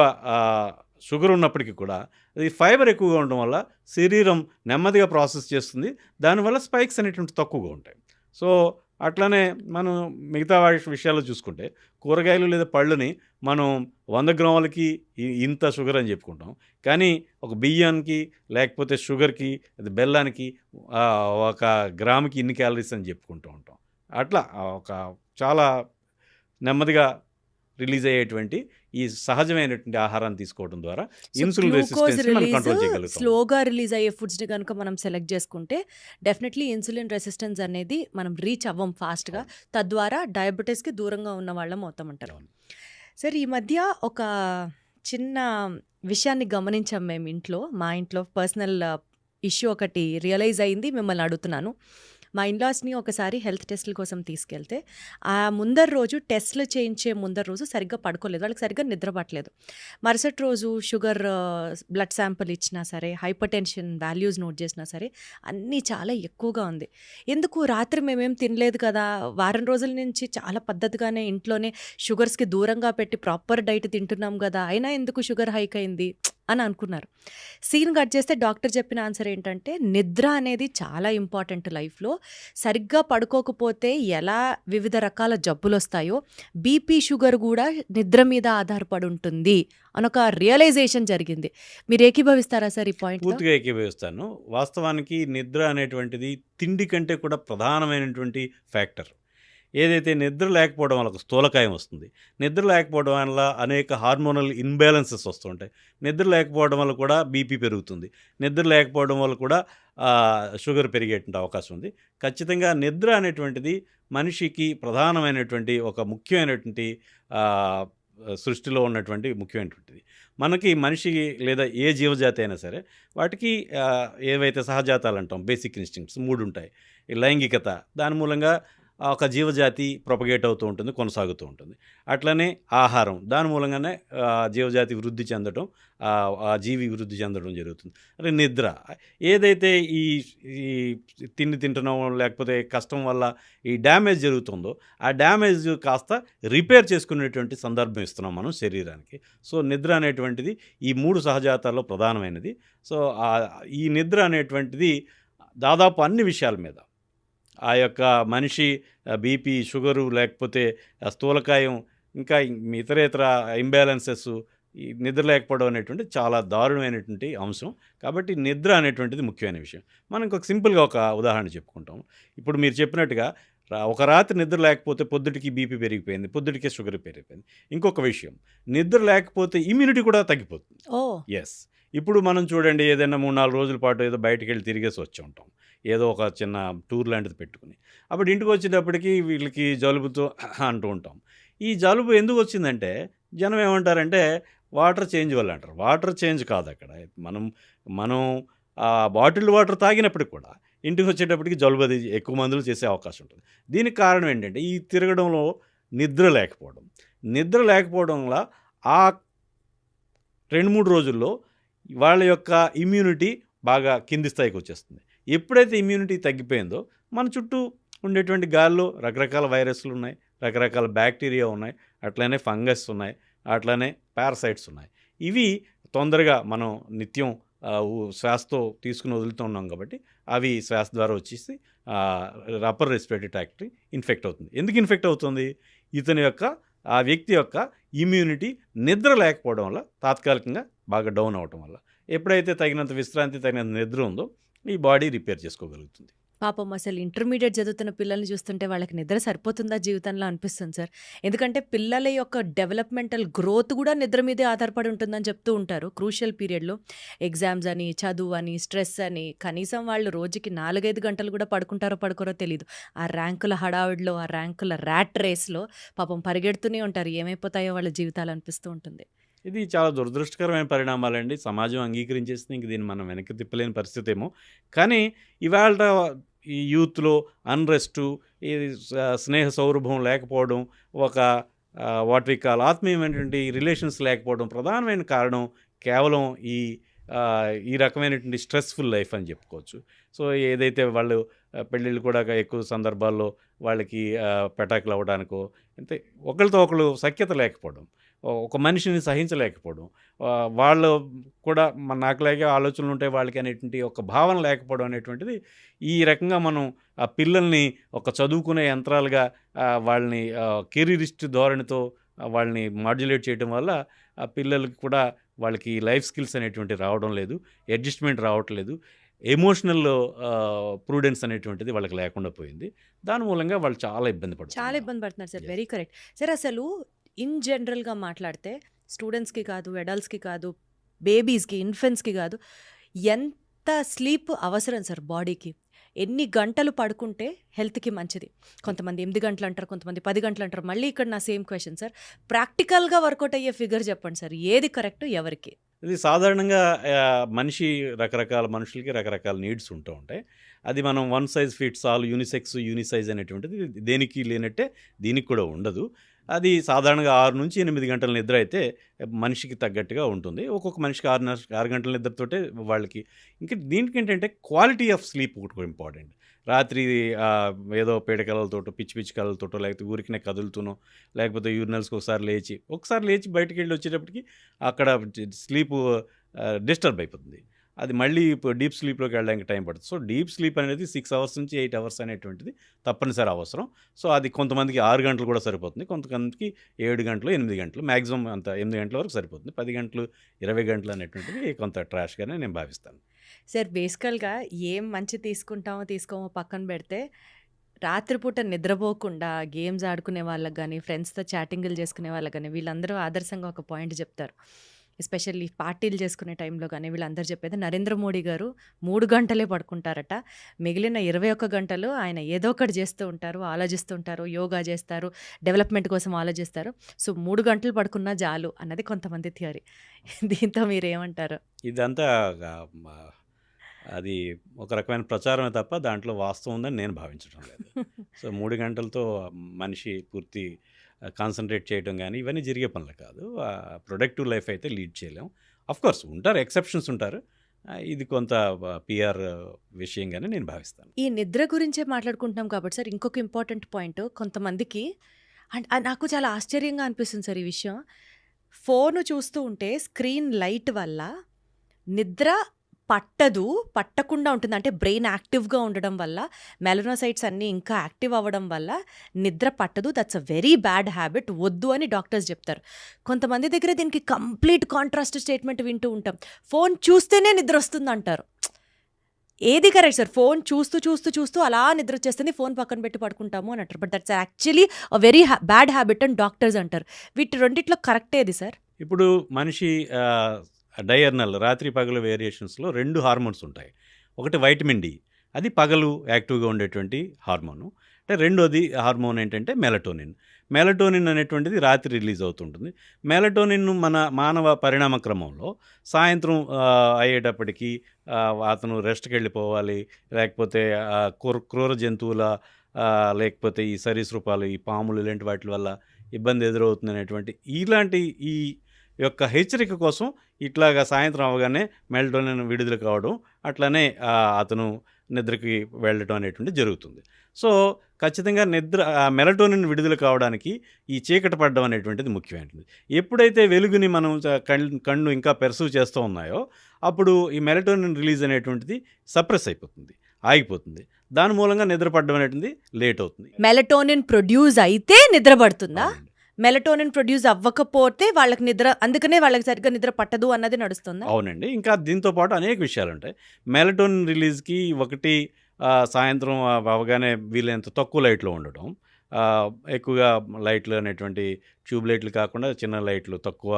షుగర్ ఉన్నప్పటికీ కూడా అది ఫైబర్ ఎక్కువగా ఉండడం వల్ల శరీరం నెమ్మదిగా ప్రాసెస్ చేస్తుంది. దానివల్ల స్పైక్స్ అనేటువంటి తక్కువగా ఉంటాయి. సో అట్లానే మనం మిగతా విషయాల్లో చూసుకుంటే కూరగాయలు లేదా పళ్ళుని మనం 100 గ్రాములకి ఇంత షుగర్ అని చెప్పుకుంటాం. కానీ ఒక బియ్యానికి లేకపోతే షుగర్కి, అది బెల్లానికి ఒక గ్రాముకి ఇన్ని క్యాలరీస్ అని చెప్పుకుంటూ ఉంటాం. అట్లా ఒక చాలా నెమ్మదిగా రిలీజ్ అయ్యేటువంటి ఈ సహజమైనటువంటి ఆహారాన్ని తీసుకోవడం ద్వారా ఇన్సులిన్ రెసిస్టెన్స్ మనం కంట్రోల్ చేయగలుగుతాం. స్లోగా రిలీజ్ అయ్యే ఫుడ్స్ని కనుక మనం సెలెక్ట్ చేసుకుంటే డెఫినెట్లీ ఇన్సులిన్ రెసిస్టెన్స్ అనేది మనం రీచ్ అవ్వం ఫాస్ట్గా, తద్వారా డయాబెటీస్కి దూరంగా ఉన్న వాళ్ళం అవుతామంటారు. సరే, ఈ మధ్య ఒక చిన్న విషయాన్ని గమనించాం మేము మా ఇంట్లో పర్సనల్ ఇష్యూ ఒకటి రియలైజ్ అయింది. మిమ్మల్ని అడుగుతున్నాను. మా ఇన్లాస్ని ఒకసారి హెల్త్ టెస్టుల కోసం తీసుకెళ్తే ఆ ముందర రోజు టెస్ట్లు చేయించే ముందర రోజు సరిగ్గా పడుకోలేదు, వాళ్ళకి సరిగ్గా నిద్ర పట్టలేదు. మరుసటి రోజు షుగర్ బ్లడ్ శాంపుల్ ఇచ్చినా సరే, హైపర్ టెన్షన్ వాల్యూస్ నోట్ చేసినా సరే అన్నీ చాలా ఎక్కువగా ఉంది. ఎందుకు రాత్రి మేమేం తినలేదు కదా, వారం రోజుల నుంచి చాలా పద్ధతిగానే ఇంట్లోనే షుగర్స్కి దూరంగా పెట్టి ప్రాపర్ డైట్ తింటున్నాం కదా, అయినా ఎందుకు షుగర్ హైక్ అయింది అని అనుకున్నారు. సీన్ కట్ చేస్తే డాక్టర్ చెప్పిన ఆన్సర్ ఏంటంటే, నిద్ర అనేది చాలా ఇంపార్టెంట్ లైఫ్లో. సరిగ్గా పడుకోకపోతే ఎలా వివిధ రకాల జబ్బులు వస్తాయో, బీపీ షుగర్ కూడా నిద్ర మీద ఆధారపడి ఉంటుంది అని ఒక రియలైజేషన్ జరిగింది. మీరు ఏకీభవిస్తారా సార్ ఈ పాయింట్? పూర్తిగా ఏకీభవిస్తాను. వాస్తవానికి నిద్ర అనేటువంటిది తిండి కంటే కూడా ప్రధానమైనటువంటి ఫ్యాక్టర్. ఏదైతే నిద్ర లేకపోవడం వల్ల స్థూలకాయం వస్తుంది, నిద్ర లేకపోవడం వల్ల అనేక హార్మోనల్ ఇన్బ్యాలెన్సెస్ వస్తుంటాయి, నిద్ర లేకపోవడం వల్ల కూడా బీపీ పెరుగుతుంది, నిద్ర లేకపోవడం వల్ల కూడా షుగర్ పెరిగేటువంటి అవకాశం ఉంది. ఖచ్చితంగా నిద్ర అనేటువంటిది మనిషికి ప్రధానమైనటువంటి ఒక ముఖ్యమైనటువంటి సృష్టిలో ఉన్నటువంటి ముఖ్యమైనటువంటిది. మనకి మనిషి లేదా ఏ జీవజాతి అయినా సరే వాటికి ఏవైతే సహజాతాలు అంటాం, బేసిక్ ఇన్స్టింక్ట్స్ 3 ఉంటాయి. ఈ లైంగికత, దాని మూలంగా ఒక జీవజాతి ప్రొపగేట్ అవుతూ ఉంటుంది, కొనసాగుతూ ఉంటుంది. అట్లనే ఆహారం, దాని మూలంగానే జీవజాతి వృద్ధి చెందడం, ఆ జీవి వృద్ధి చెందడం జరుగుతుంది. అంటే నిద్ర, ఏదైతే ఈ తిండి తింటున్నాం లేకపోతే కష్టం వల్ల ఈ డ్యామేజ్ జరుగుతుందో, ఆ డ్యామేజ్ కాస్త రిపేర్ చేసుకునేటువంటి సందర్భం ఇస్తున్నాం మనం శరీరానికి. సో నిద్ర అనేటువంటిది ఈ 3 సహజాతాల్లో ప్రధానమైనది. సో ఈ నిద్ర అనేటువంటిది దాదాపు అన్ని విషయాల మీద, ఆ యొక్క మనిషి బీపీ, షుగరు, లేకపోతే స్థూలకాయం, ఇంకా ఇతరేతర ఇంబ్యాలెన్సెస్, ఈ నిద్ర లేకపోవడం అనేటువంటి చాలా దారుణమైనటువంటి అంశం. కాబట్టి నిద్ర అనేటువంటిది ముఖ్యమైన విషయం. మనం ఇంకొక సింపుల్గా ఒక ఉదాహరణ చెప్పుకుంటాం. ఇప్పుడు మీరు చెప్పినట్టుగా ఒక రాత్రి నిద్ర లేకపోతే పొద్దుటికి బీపీ పెరిగిపోయింది, పొద్దుటికే షుగర్ పెరిగిపోయింది. ఇంకొక విషయం, నిద్ర లేకపోతే ఇమ్యూనిటీ కూడా తగ్గిపోతుంది. ఎస్, ఇప్పుడు మనం చూడండి, ఏదైనా 3-4 రోజుల పాటు ఏదో బయటికి వెళ్ళి తిరిగేసి వచ్చి ఉంటాం, ఏదో ఒక చిన్న టూర్ లాంటిది పెట్టుకుని. అప్పుడు ఇంటికి వచ్చేటప్పటికి వీళ్ళకి జలుబుతో అంటూ ఉంటాం. ఈ జలుబు ఎందుకు వచ్చిందంటే జనం ఏమంటారంటే వాటర్ చేంజ్ వల్ల అంటారు. వాటర్ చేంజ్ కాదు అక్కడ. మనం బాటిల్డ్ వాటర్ తాగినప్పటికి కూడా ఇంటికి వచ్చేటప్పటికి జలుబు అది ఎక్కువ మందులు చేసే అవకాశం ఉంటుంది. దీనికి కారణం ఏంటంటే ఈ తిరగడంలో నిద్ర లేకపోవడం వల్ల ఆ 2-3 రోజుల్లో వాళ్ళ యొక్క ఇమ్యూనిటీ బాగా కింది స్థాయికి వచ్చేస్తుంది. ఎప్పుడైతే ఇమ్యూనిటీ తగ్గిపోయిందో మన చుట్టూ ఉండేటువంటి గాల్లో రకరకాల వైరస్లు ఉన్నాయి, రకరకాల బ్యాక్టీరియా ఉన్నాయి, అట్లనే ఫంగస్ ఉన్నాయి, అట్లనే పారాసైట్స్ ఉన్నాయి. ఇవి తొందరగా మనం నిత్యం శ్వాసతో తీసుకుని వదులుతున్నాం కాబట్టి అవి శ్వాస ద్వారా వచ్చేసి అప్పర్ రెస్పిరేటరీ ట్రాక్ట్ ఇన్ఫెక్ట్ అవుతుంది. ఎందుకు ఇన్ఫెక్ట్ అవుతుంది? ఇతని యొక్క ఆ వ్యక్తి యొక్క ఇమ్యూనిటీ నిద్ర లేకపోవడం వల్ల, తాత్కాలికంగా బాగా డౌన్ అవ్వటం వల్ల. ఎప్పుడైతే తగినంత విశ్రాంతి, తగినంత నిద్ర ఉందో ఈ బాడీ రిపేర్ చేసుకోగలుగుతుంది. పాపం అసలు ఇంటర్మీడియట్ చదువుతున్న పిల్లల్ని చూస్తుంటే వాళ్ళకి నిద్ర సరిపోతుందా జీవితంలో అనిపిస్తుంది సార్. ఎందుకంటే పిల్లల యొక్క డెవలప్మెంటల్ గ్రోత్ కూడా నిద్ర మీదే ఆధారపడి ఉంటుందని చెప్తూ ఉంటారు. క్రూషియల్ పీరియడ్లో ఎగ్జామ్స్ అని, చదువు అని, స్ట్రెస్ అని, కనీసం వాళ్ళు రోజుకి 4-5 గంటలు కూడా పడుకుంటారో పడుకోరో తెలియదు. ఆ ర్యాంకుల హడావిడిలో, ఆ ర్యాంకుల ర్యాట్ రేస్లో పాపం పరిగెడుతూనే ఉంటారు. ఏమైపోతాయో వాళ్ళ జీవితాలు అనిపిస్తూ ఉంటుంది. ఇది చాలా దురదృష్టకరమైన పరిణామాలండి. సమాజం అంగీకరించేసింది. ఇంక దీన్ని మనం వెనక్కి తిప్పలేని పరిస్థితి ఏమో. కానీ ఇవాళ ఈ యూత్లో అన్రెస్టు, ఈ స్నేహ సౌరభం లేకపోవడం, ఒక వాట్ వి కాల్ ఆత్మీయమైనటువంటి రిలేషన్స్ లేకపోవడం ప్రధానమైన కారణం కేవలం ఈ రకమైనటువంటి స్ట్రెస్ఫుల్ లైఫ్ అని చెప్పుకోవచ్చు. సో ఏదైతే వాళ్ళు పెళ్ళిళ్ళు కూడా ఎక్కువ సందర్భాల్లో వాళ్ళకి పెటాకులు అవ్వడానికో, అంటే ఒకరితో ఒకళ్ళు సఖ్యత లేకపోవడం, ఒక మనిషిని సహించలేకపోవడం, వాళ్ళు కూడా నాకులాగే ఆలోచనలు ఉంటాయి వాళ్ళకి అనేటువంటి ఒక భావన లేకపోవడం అనేటువంటిది, ఈ రకంగా మనం ఆ పిల్లల్ని ఒక చదువుకునే యంత్రాలుగా వాళ్ళని కెరీరిస్ట్ ధోరణితో వాళ్ళని మాడ్యులేట్ చేయడం వల్ల ఆ పిల్లలకి కూడా వాళ్ళకి లైఫ్ స్కిల్స్ అనేటువంటి రావడం లేదు, అడ్జస్ట్మెంట్ రావట్లేదు, ఎమోషనల్ ప్రూడెన్స్ అనేటువంటిది వాళ్ళకి లేకుండా పోయింది. దాని మూలంగా వాళ్ళు చాలా ఇబ్బంది పడుతున్నారు సార్. Very correct sir. అసలు ఇన్ జనరల్గా మాట్లాడితే స్టూడెంట్స్కి కాదు, అడల్ట్స్కి కాదు, బేబీస్కి, ఇన్ఫెంట్స్కి కాదు, ఎంత స్లీప్ అవసరం సార్ బాడీకి? ఎన్ని గంటలు పడుకుంటే హెల్త్కి మంచిది? కొంతమంది 8 గంటలు అంటారు, కొంతమంది 10 గంటలు అంటారు. మళ్ళీ ఇక్కడ నా సేమ్ క్వశ్చన్ సార్, ప్రాక్టికల్గా వర్కౌట్ అయ్యే ఫిగర్ చెప్పండి సార్. ఏది కరెక్ట్ ఎవరికి? ఇది సాధారణంగా రకరకాల మనుషులకి రకరకాల నీడ్స్ ఉంటూ ఉంటాయి. అది మనం వన్ సైజ్ ఫిట్స్ ఆల్, యూనిసైజ్ అనేటువంటిది దేనికి లేనట్టే దీనికి కూడా ఉండదు. అది సాధారణంగా 6 నుంచి 8 గంటల నిద్ర అయితే మనిషికి తగ్గట్టుగా ఉంటుంది. ఒక్కొక్క మనిషికి 6 గంటల నిద్రతోటే వాళ్ళకి. ఇంకా దీనికి ఏంటంటే క్వాలిటీ ఆఫ్ స్లీప్ ఒకటి ఇంపార్టెంట్. రాత్రి ఏదో పీడకలతోటో, పిచ్చి పిచ్చి కలలతోటో, లేకపోతే ఊరికినే కదులుతూనో, లేకపోతే యూరినల్స్కి ఒకసారి లేచి బయటికి వెళ్ళి వచ్చేటప్పటికి అక్కడ స్లీపు డిస్టర్బ్ అయిపోతుంది. అది మళ్ళీ డీప్ స్లీప్లోకి వెళ్ళడానికి టైం పడుతుంది. సో డీప్ స్లీప్ అనేది 6 అవర్స్ నుంచి 8 అవర్స్ అనేటువంటిది తప్పనిసరి అవసరం. సో అది కొంతమందికి 6 గంటలు కూడా సరిపోతుంది, కొంతమందికి 7 గంటలు, 8 గంటలు, మ్యాక్సిమం అంత 8 గంటల వరకు సరిపోతుంది. 10 గంటలు, 20 గంటలు అనేటువంటిది కొంత ట్రాష్గానే నేను భావిస్తాను. సార్ బేసికల్గా ఏం మంచి తీసుకోమో పక్కన పెడితే, రాత్రిపూట నిద్రపోకుండా గేమ్స్ ఆడుకునే వాళ్ళకి కానీ, ఫ్రెండ్స్తో చాటింగ్లు చేసుకునే వాళ్ళకి కానీ, వీళ్ళందరూ ఆదర్శంగా ఒక పాయింట్ చెప్తారు. ఎస్పెషల్లీ పార్టీలు చేసుకునే టైంలో కానీ వీళ్ళందరూ చెప్పేది, నరేంద్ర మోడీ గారు 3 గంటలే పడుకుంటారట, మిగిలిన 21 గంటలు ఆయన ఏదో ఒకటి చేస్తూ ఉంటారు, ఆలోచిస్తూ ఉంటారు, యోగా చేస్తారు, డెవలప్మెంట్ కోసం ఆలోచిస్తారు. సో 3 గంటలు పడుకున్నా చాలు అన్నది కొంతమంది థియరీ. దీంతో మీరేమంటారు? ఇదంతా అది ఒక రకమైన ప్రచారమే తప్ప దాంట్లో వాస్తవం ఉందని నేను భావించడం లేదు. సో 3 గంటలతో మనిషి పూర్తి కాన్సన్ట్రేట్ చేయడం కానీ ఇవన్నీ జరిగే పనులు కాదు. ప్రొడక్టివ్ లైఫ్ అయితే లీడ్ చేయలేం. అఫ్కోర్స్ ఉంటారు, ఎక్సెప్షన్స్ ఉంటారు. ఇది కొంత పిఆర్ విషయంగానే నేను భావిస్తాను. ఈ నిద్ర గురించే మాట్లాడుకుంటున్నాం కాబట్టి సార్, ఇంకొక ఇంపార్టెంట్ పాయింట్, కొంతమందికి నాకు చాలా ఆశ్చర్యంగా అనిపిస్తుంది సార్ ఈ విషయం. ఫోను చూస్తూ ఉంటే స్క్రీన్ లైట్ వల్ల నిద్ర పట్టకుండా ఉంటుంది. అంటే బ్రెయిన్ యాక్టివ్గా ఉండడం వల్ల, మెలనోసైట్స్ అన్నీ ఇంకా యాక్టివ్ అవ్వడం వల్ల నిద్ర పట్టదు. That's a very bad habit, వద్దు అని డాక్టర్స్ చెప్తారు. కొంతమంది దగ్గర దీనికి కంప్లీట్ కాంట్రాస్ట్ స్టేట్మెంట్ వింటూ ఉంటాం, ఫోన్ చూస్తేనే నిద్ర వస్తుంది అంటారు. ఏది కరెక్ట్ సార్? ఫోన్ చూస్తూ అలా నిద్ర వచ్చేస్తుంది, ఫోన్ పక్కన పెట్టి పడుకుంటాము అని అంటారు. But that's actually a very bad habit అని డాక్టర్స్ అంటారు. వీటి రెండిట్లో కరెక్ట్ ఏది సార్? ఇప్పుడు మనిషి డయర్నల్, రాత్రి పగలు వేరియేషన్స్లో 2 హార్మోన్స్ ఉంటాయి. ఒకటి వైటమిన్ డి, అది పగలు యాక్టివ్గా ఉండేటువంటి హార్మోను. అంటే రెండోది హార్మోన్ ఏంటంటే మెలటోనిన్ అనేటువంటిది రాత్రి రిలీజ్ అవుతుంటుంది. మెలటోనిన్ మన మానవ పరిణామ క్రమంలో సాయంత్రం అయ్యేటప్పటికి అతను రెస్ట్కి వెళ్ళిపోవాలి, లేకపోతే క్రూర జంతువుల లేకపోతే ఈ సరీసృపాలు, ఈ పాములు ఇలాంటి వాటి వల్ల ఇబ్బంది ఎదురవుతుంది అనేటువంటి ఇలాంటి ఈ యొక్క హెచ్చరిక కోసం ఇట్లాగా సాయంత్రం అవగానే మెలటోనిన్ విడుదల కావడం, అట్లానే అతను నిద్రకి వెళ్ళటం అనేటువంటిది జరుగుతుంది. సో ఖచ్చితంగా మెలటోనిన్ విడుదల కావడానికి ఈ చీకటి పడడం అనేటువంటిది ముఖ్యమైనది. ఎప్పుడైతే వెలుగుని మనం కన్ను ఇంకా పెర్సీవ్ చేస్తూ ఉన్నాయో అప్పుడు ఈ మెలటోనిన్ రిలీజ్ అనేటువంటిది సప్రెస్ అయిపోతుంది, ఆగిపోతుంది. దాని మూలంగా నిద్ర పడడం అనేటువంటిది లేట్ అవుతుంది. మెలటోనిన్ ప్రొడ్యూస్ అయితే నిద్ర పడుతుందా? అవునండి. మెలటోనిన్ ప్రొడ్యూస్ అవ్వకపోతే వాళ్ళకి నిద్ర, అందుకనే వాళ్ళకి సరిగ్గా నిద్ర పట్టదు అన్నది నడుస్తుందా? అవునండి. ఇంకా దీంతో పాటు అనేక విషయాలు ఉంటాయి. మెలటోనిన్ రిలీజ్కి ఒకటి సాయంత్రం అవగానే వీలైనంత తక్కువ లైట్లో ఉండటం, ఎక్కువగా లైట్లు అనేటువంటి ట్యూబ్ లైట్లు కాకుండా చిన్న లైట్లు తక్కువ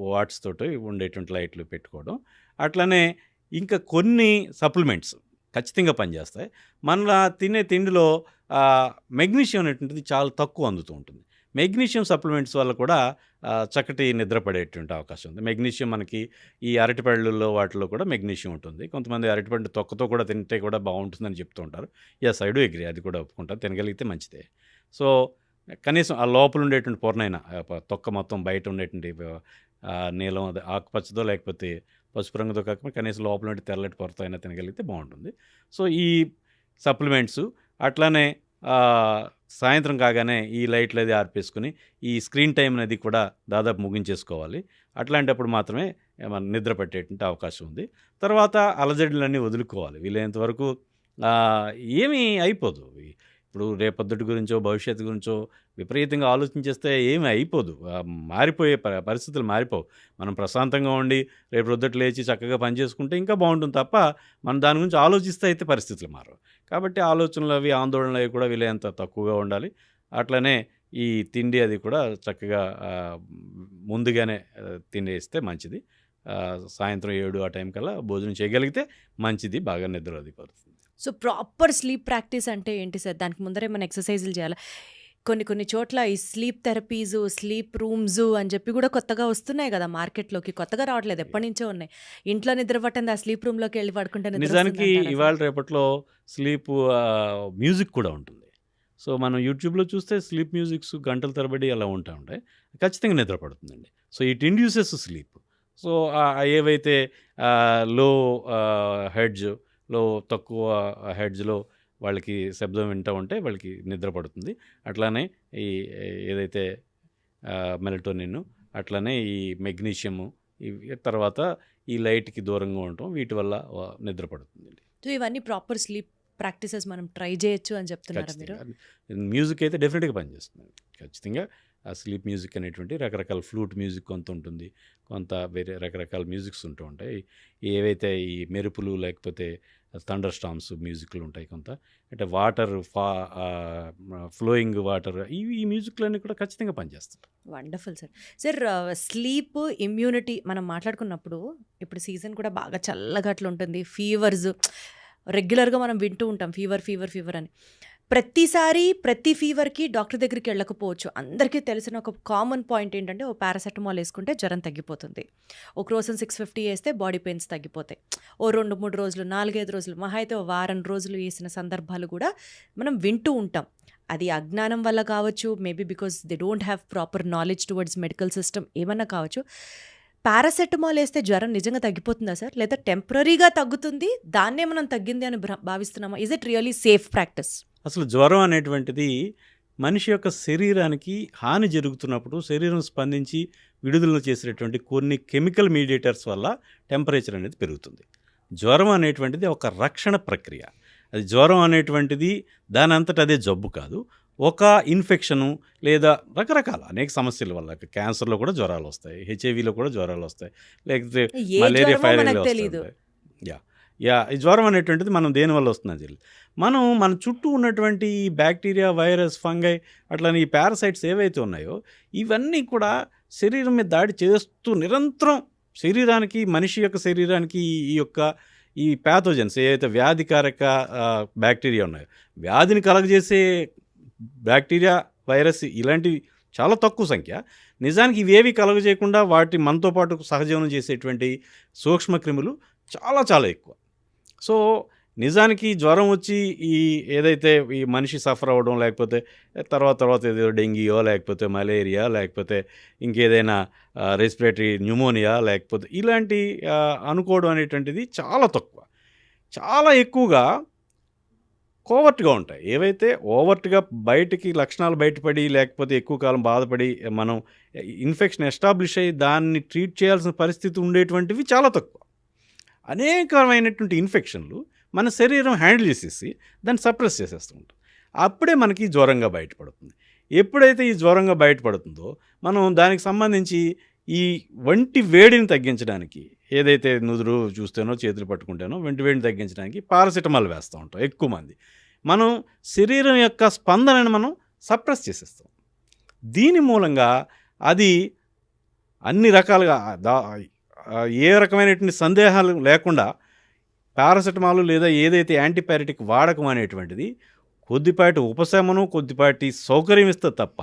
వాట్స్ తోటి ఉండేటువంటి లైట్లు పెట్టుకోవడం. అట్లనే ఇంకా కొన్ని సప్లిమెంట్స్ ఖచ్చితంగా పనిచేస్తాయి. మన తినే తిండిలో మెగ్నీషియం అనేటువంటిది చాలా తక్కువ అందుతూ ఉంటుంది. మెగ్నీషియం సప్లిమెంట్స్ వల్ల కూడా చక్కటి నిద్ర పడేటువంటి అవకాశం ఉంది. మెగ్నీషియం మనకి ఈ అరటిపళ్ళల్లో వాటిలో కూడా మెగ్నీషియం ఉంటుంది. కొంతమంది అరటిపండు తొక్కతో కూడా తింటే కూడా బాగుంటుందని చెప్తూ ఉంటారు. ఎస్, ఐ డూ అగ్రీ, అది కూడా ఒప్పుకుంటారు. తినగలిగితే మంచిదే. సో కనీసం ఆ లోపల ఉండేటువంటి పొరనైనా తొక్క మొత్తం బయట ఉండేటువంటి నీలం అది ఆకుపచ్చదో లేకపోతే పసుపు రంగుతో కాకుండా కనీసం లోపల ఉండే తెల్లటి పొరతో అయినా తినగలిగితే బాగుంటుంది. సో ఈ సప్లిమెంట్స్ అట్లానే సాయంత్రం కాగానే ఈ లైట్లు అది ఆర్పేసుకుని ఈ స్క్రీన్ టైం అనేది కూడా దాదాపు ముగించేసుకోవాలి. అట్లాంటప్పుడు మాత్రమే మన నిద్ర పట్టేటువంటి అవకాశం ఉంది. తర్వాత అలజడులన్నీ వదులుకోవాలి. వీలైనంత వరకు ఏమీ అయిపోదు. ఇప్పుడు రేపొద్దుటి గురించో భవిష్యత్తు గురించో విపరీతంగా ఆలోచించేస్తే ఏమీ అయిపోదు. మారిపోయే పరిస్థితులు మారిపోవు. మనం ప్రశాంతంగా ఉండి రేపు రొద్దుట లేచి చక్కగా పనిచేసుకుంటే ఇంకా బాగుంటుంది తప్ప మనం దాని గురించి ఆలోచిస్తే అయితే పరిస్థితులు మారవు. కాబట్టి ఆలోచనలు అవి ఆందోళనలు అవి కూడా వీలైనంత తక్కువగా ఉండాలి. అట్లనే ఈ తిండి అది కూడా చక్కగా ముందుగానే తినేస్తే మంచిది. సాయంత్రం 7 ఆ టైం కల్లా భోజనం చేయగలిగితే మంచిది, బాగా నిద్ర అది పడుతుంది. సో ప్రాపర్ స్లీప్ ప్రాక్టీస్ అంటే ఏంటి సార్? దానికి ముందరే మనం ఎక్సర్సైజులు చేయాలి. కొన్ని చోట్ల ఈ స్లీప్ థెరపీస్, స్లీప్ రూమ్స్ అని చెప్పి కూడా కొత్తగా వస్తున్నాయి కదా మార్కెట్లోకి. కొత్తగా రావట్లేదు, ఎప్పటి నుంచో ఉన్నాయి. ఇంట్లో నిద్ర పట్టండి, ఆ స్లీప్ రూమ్లోకి వెళ్ళి పడుకుంటే నిద్ర నిజానికి వస్తుందంటారా సార్? ఇవాళ రేపట్లో స్లీప్ మ్యూజిక్ కూడా ఉంటుంది. సో మనం యూట్యూబ్లో చూస్తే స్లీప్ మ్యూజిక్స్ గంటల తరబడి అలా ఉంటాయి. ఖచ్చితంగా నిద్ర పడుతుందండి. So it induces sleep. So ఏవైతే లో హెడ్జ్లో తక్కువ హెడ్జ్లో వాళ్ళకి శబ్దం వింటూ ఉంటే వాళ్ళకి నిద్ర పడుతుంది. అట్లానే ఈ ఏదైతే మెలటోనిన్, అట్లనే ఈ మెగ్నీషియము, తర్వాత ఈ లైట్కి దూరంగా ఉండటం, వీటి వల్ల నిద్ర పడుతుందండి. సో ఇవన్నీ ప్రాపర్ స్లీప్ ప్రాక్టీసెస్ మనం ట్రై చేయొచ్చు అని చెప్తున్నారా మీరు? ఖచ్చితంగా మ్యూజిక్ అయితే డెఫినెట్గా పనిచేస్తుంది. ఖచ్చితంగా ఆ స్లీప్ మ్యూజిక్ అనేటువంటి రకరకాల ఫ్లూట్ మ్యూజిక్ కొంత ఉంటుంది, కొంత వేరే రకరకాల మ్యూజిక్స్ ఉంటూ ఉంటాయి. ఏవైతే ఈ మెరుపులు లేకపోతే థండర్ స్టామ్స్ మ్యూజిక్లు ఉంటాయి, కొంత అంటే వాటర్ ఫ్లోయింగ్ వాటర్, ఈ మ్యూజిక్లన్నీ కూడా ఖచ్చితంగా పనిచేస్తాయి. Wonderful sir. Sir sleep immunity మనం మాట్లాడుకున్నప్పుడు ఇప్పుడు సీజన్ కూడా బాగా చల్లగా అట్లా ఉంటుంది. ఫీవర్స్ రెగ్యులర్గా మనం వింటూ ఉంటాం, ఫీవర్ అని. ప్రతిసారి ప్రతి ఫీవర్కి డాక్టర్ దగ్గరికి వెళ్ళకపోవచ్చు. అందరికీ తెలిసిన ఒక కామన్ పాయింట్ ఏంటంటే ఓ పారాసెటమాల్ వేసుకుంటే జ్వరం తగ్గిపోతుంది, ఓ క్రోసిన్ 650 వేస్తే బాడీ పెయిన్స్ తగ్గిపోతాయి. ఓ 2-3 రోజులు, 4-5 రోజులు, మహా అయితే ఓ వారం రోజులు వేసిన సందర్భాలు కూడా మనం వింటూ ఉంటాం. అది అజ్ఞానం వల్ల కావచ్చు, maybe because they don't have proper knowledge towards medical system, ఏమన్నా కావచ్చు. పారాసెటమాల్ వేస్తే జ్వరం నిజంగా తగ్గిపోతుందా సార్? లేదా టెంపరీగా తగ్గుతుంది, దాన్నే మనం తగ్గింది అని భావిస్తున్నామా? Is it really safe practice? అసలు జ్వరం అనేటువంటిది మనిషి యొక్క శరీరానికి హాని జరుగుతున్నప్పుడు శరీరం స్పందించి విడుదల చేసేటటువంటి కొన్ని కెమికల్ మీడియేటర్స్ వల్ల టెంపరేచర్ అనేది పెరుగుతుంది. జ్వరం అనేటువంటిది ఒక రక్షణ ప్రక్రియ. అది జ్వరం అనేటువంటిది దాని అంతటా అదే జబ్బు కాదు. ఒక ఇన్ఫెక్షను లేదా రకరకాల అనేక సమస్యల వల్ల, క్యాన్సర్లో కూడా జ్వరాలు వస్తాయి, హెచ్ఐవిలో కూడా జ్వరాలు వస్తాయి, లేకపోతే ఏ మలేరియా జ్వరమో ఫైరల్ మనకు తెలీదు. ఈ జ్వరం అనేటువంటిది మనం దేనివల్ల వస్తుందని తెలియదు. మనం మన చుట్టూ ఉన్నటువంటి ఈ బ్యాక్టీరియా, వైరస్, ఫంగై, అట్లనే ఈ పారాసైట్స్ ఏవైతే ఉన్నాయో ఇవన్నీ కూడా శరీరం మీద దాడి చేస్తూ నిరంతరం శరీరానికి, మనిషి యొక్క శరీరానికి ఈ ప్యాథోజన్స్ ఏవైతే వ్యాధికారక బ్యాక్టీరియా ఉన్నాయో, వ్యాధిని కలగజేసే బ్యాక్టీరియా, వైరస్ ఇలాంటివి చాలా తక్కువ సంఖ్య. నిజానికి ఇవేవి కలగజేయకుండా వాటి మనతో పాటు సహజీవనం చేసేటువంటి సూక్ష్మక్రిములు చాలా చాలా ఎక్కువ. సో నిజానికి జ్వరం వచ్చి ఈ ఏదైతే ఈ మనిషి సఫర్ అవ్వడం, లేకపోతే తర్వాత ఏదో డెంగ్యూయో, లేకపోతే మలేరియా, లేకపోతే ఇంకేదైనా రెస్పిరేటరీ న్యూమోనియా, లేకపోతే ఇలాంటి అనుకోవడం అనేటువంటిది చాలా తక్కువ. చాలా ఎక్కువగా కోవర్ట్గా ఉంటాయి. ఏవైతే ఓవర్ట్గా బయటికి లక్షణాలు బయటపడి, లేకపోతే ఎక్కువ కాలం బాధపడి మనం ఇన్ఫెక్షన్ ఎస్టాబ్లిష్ అయ్యి దాన్ని ట్రీట్ చేయాల్సిన పరిస్థితి ఉండేటువంటివి చాలా తక్కువ. అనేకమైనటువంటి ఇన్ఫెక్షన్లు మన శరీరం హ్యాండిల్ చేసేసి దాన్ని సప్రెస్ చేసేస్తూ ఉంటుంది. అప్పుడే మనకి జ్వరంగా బయటపడుతుంది. ఎప్పుడైతే ఈ జ్వరంగా బయటపడుతుందో మనం దానికి సంబంధించి ఈ వంటి వేడిని తగ్గించడానికి, ఏదైతే నుదురు చూస్తేనో చేతులు పట్టుకుంటేనో వంటి వేడిని తగ్గించడానికి పారాసిటమాల్ వేస్తూ ఉంటాం ఎక్కువ మంది. మనం శరీరం యొక్క స్పందనను మనం సప్రెస్ చేసేస్తాం. దీని మూలంగా అది అన్ని రకాలుగా ఏ రకమైనటువంటి సందేహాలు లేకుండా పారాసిటమాల్ లేదా ఏదైతే యాంటీపైరెటిక్ వాడకం అనేటువంటిది కొద్దిపాటి ఉపశమనం, కొద్దిపాటి సౌకర్యం ఇస్తే తప్ప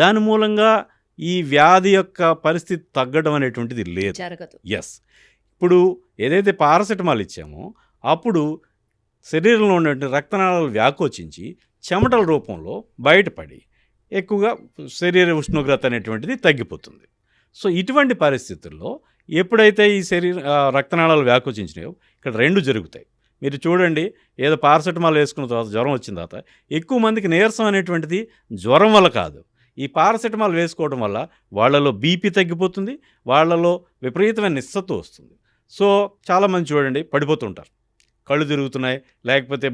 దాని మూలంగా ఈ వ్యాధి యొక్క పరిస్థితి తగ్గడం అనేటువంటిది లేదు, జరగదు. ఎస్. ఇప్పుడు ఏదైతే పారాసిటమాల్ ఇచ్చామో అప్పుడు శరీరంలో ఉన్నటువంటి రక్తనాళాలు వ్యాకోచించి చెమటల రూపంలో బయటపడి ఎక్కువగా శరీర ఉష్ణోగ్రత అనేటువంటిది తగ్గిపోతుంది. సో ఇటువంటి పరిస్థితుల్లో ఎప్పుడైతే ఈ రక్తనాళాలు వ్యాకోచించినాయో ఇక్కడ రెండు జరుగుతాయి. మీరు చూడండి, ఏదో పారాసిటమాల్ వేసుకున్న తర్వాత జ్వరం వచ్చిన తర్వాత ఎక్కువ మందికి నీరసం అనేటువంటిది జ్వరం వల్ల కాదు, ఈ పారాసిటమాల్ వేసుకోవడం వల్ల వాళ్ళలో బీపీ తగ్గిపోతుంది, వాళ్ళలో విపరీతమైన నిస్సత్తు వస్తుంది. సో చాలామంది చూడండి పడిపోతుంటారు, కళ్ళు తిరుగుతున్నాయి, లేకపోతే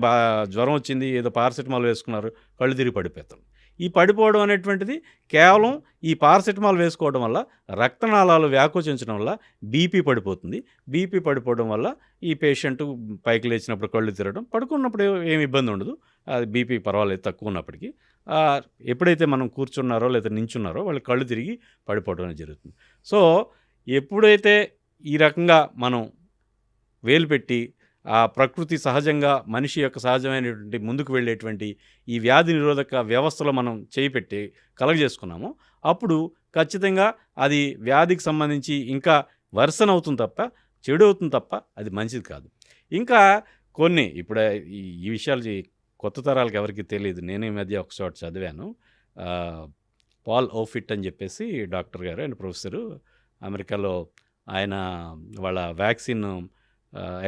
జ్వరం వచ్చింది ఏదో పారాసిటమాల్ వేసుకున్నారు, కళ్ళు తిరిగి పడిపోతారు. ఈ పడిపోవడం అనేటువంటిది కేవలం ఈ పారాసిటమాల్ వేసుకోవడం వల్ల రక్తనాళాలు వ్యాకోచించడం వల్ల బీపీ పడిపోతుంది. బీపీ పడిపోవడం వల్ల ఈ పేషెంట్ పైకి లేచినప్పుడు కళ్ళు తిరగడం, పడుకున్నప్పుడు ఏమి ఇబ్బంది ఉండదు, అది బీపీ పర్వాలేదు తక్కువ ఉన్నప్పటికీ. ఎప్పుడైతే మనం కూర్చున్నారో లేదా నించున్నారో వాళ్ళు కళ్ళు తిరిగి పడిపోవడం జరుగుతుంది. సో ఎప్పుడైతే ఈ రకంగా మనం వేలు పెట్టి ఆ ప్రకృతి సహజంగా మనిషి యొక్క సహజమైనటువంటి ముందుకు వెళ్ళేటువంటి ఈ వ్యాధి నిరోధక వ్యవస్థలో మనం చేయి పెట్టి కలగజేసుకున్నామో అప్పుడు ఖచ్చితంగా అది వ్యాధికి సంబంధించి ఇంకా వర్సన్ అవుతుంది తప్ప చెడు అవుతుంది తప్ప అది మంచిది కాదు. ఇంకా కొన్ని ఇప్పుడు ఈ విషయాలు కొత్త తరాలకు ఎవరికి తెలియదు. నేను ఈ మధ్య ఒక చోట చదివాను, పాల్ ఓఫిట్ అని చెప్పేసి డాక్టర్ గారు, ఆయన ప్రొఫెసరు, అమెరికాలో. ఆయన వాళ్ళ వ్యాక్సిన్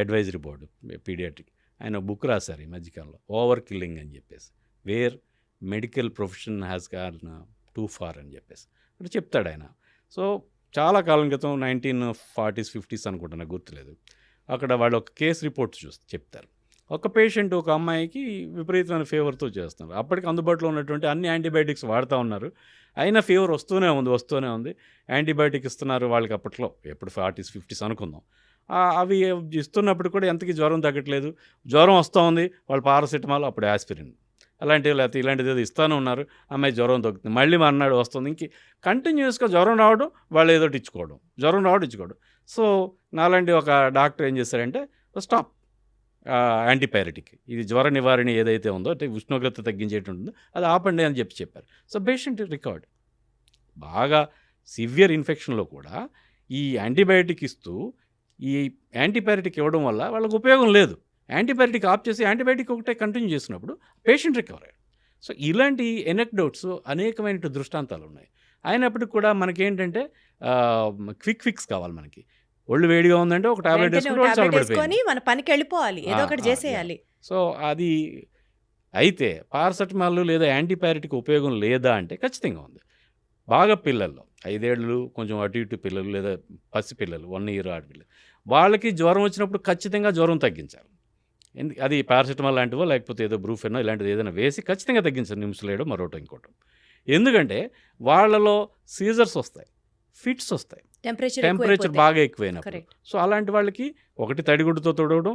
అడ్వైజరీ బోర్డు పీడియాట్రిక్, ఆయన బుక్ రాశారు ఈ మధ్యకాలంలో, ఓవర్ కిల్లింగ్ అని చెప్పేసి, where medical profession has gone too far అని చెప్పేసి అంటే చెప్తాడు ఆయన. సో చాలా కాలం క్రితం 1940s 50s అనుకుంటా, నాకు గుర్తులేదు. అక్కడ వాళ్ళు ఒక కేసు రిపోర్ట్ చెప్తారు. ఒక పేషెంట్, ఒక అమ్మాయికి విపరీతమైన ఫీవర్తో చేస్తున్నారు. అప్పటికి అందుబాటులో ఉన్నటువంటి అన్ని యాంటీబయాటిక్స్ వాడుతూ ఉన్నారు, అయినా ఫీవర్ వస్తూనే ఉంది. యాంటీబయాటిక్ ఇస్తున్నారు వాళ్ళకి. అప్పట్లో ఎప్పుడు 40s 50s అనుకుందాం. అవి ఇస్తున్నప్పుడు కూడా ఎంతకీ జ్వరం తగ్గట్లేదు. జ్వరం వస్తూ ఉంది, వాళ్ళు పారాసిటమాల్, అప్పుడు యాస్పిరిన్ అలాంటివి లేకపోతే ఇలాంటిది ఏదో ఇస్తూనే ఉన్నారు. అమ్మాయి జ్వరం తగ్గుతుంది, మళ్ళీ మర్నాడు వస్తుంది. ఇంక కంటిన్యూస్గా జ్వరం రావడం, వాళ్ళు ఏదో ఇచ్చుకోవడం, జ్వరం రావడం ఇచ్చుకోవడం. సో నాలాంటి ఒక డాక్టర్ ఏం చేశారంటే, స్టాప్ యాంటీపైరెటిక్, ఇది జ్వర నివారణ ఏదైతే ఉందో అంటే ఉష్ణోగ్రత తగ్గించేటుంటుందో అది ఆపండి అని చెప్పారు. So patient recovered. బాగా సివియర్ ఇన్ఫెక్షన్లో కూడా ఈ యాంటీబయాటిక్ ఇస్తూ ఈ యాంటీపైరెటిక్ ఇవ్వడం వల్ల వాళ్ళకి ఉపయోగం లేదు. యాంటీబయాటిక్ ఆఫ్ చేసి యాంటీబయాటిక్ ఒకటే కంటిన్యూ చేసినప్పుడు పేషెంట్ రికవర్ అయ్యాడు. సో ఇలాంటి ఎనెక్డోట్స్ అనేకమైన దృష్టాంతాలు ఉన్నాయి. అయినప్పటికీ కూడా మనకేంటంటే క్విక్ ఫిక్స్ కావాలి. మనకి ఒళ్ళు వేడిగా ఉందంటే ఒక టాబ్లెట్ వేసుకొని మన పనికి వెళ్ళిపోవాలి, ఏదో ఒకటి చేసేయాలి. సో అది అయితే పారాసెటమాల్ లేదా యాంటీపైరెటిక్ ఉపయోగం లేదా అంటే ఖచ్చితంగా ఉంది. బాగా పిల్లల్లో 5 ఏళ్ళు కొంచెం అటు ఇటు పిల్లలు లేదా పసిపిల్లలు 1 year ఆడపిల్లలు, వాళ్ళకి జ్వరం వచ్చినప్పుడు ఖచ్చితంగా జ్వరం తగ్గించాలి. అది పారాసిటమాల్ లాంటివో లేకపోతే ఏదో బ్రూఫెనో ఇలాంటిది ఏదైనా వేసి ఖచ్చితంగా తగ్గించాలి, నిమ్స్లేయడం మరోటో ఇంకోటం. ఎందుకంటే వాళ్ళలో సీజర్స్ వస్తాయి, ఫిట్స్ వస్తాయి, టెంపరేచర్ బాగా ఎక్కువైనప్పుడు. సో అలాంటి వాళ్ళకి ఒకటి తడిగుడ్డుతో తొడవడం,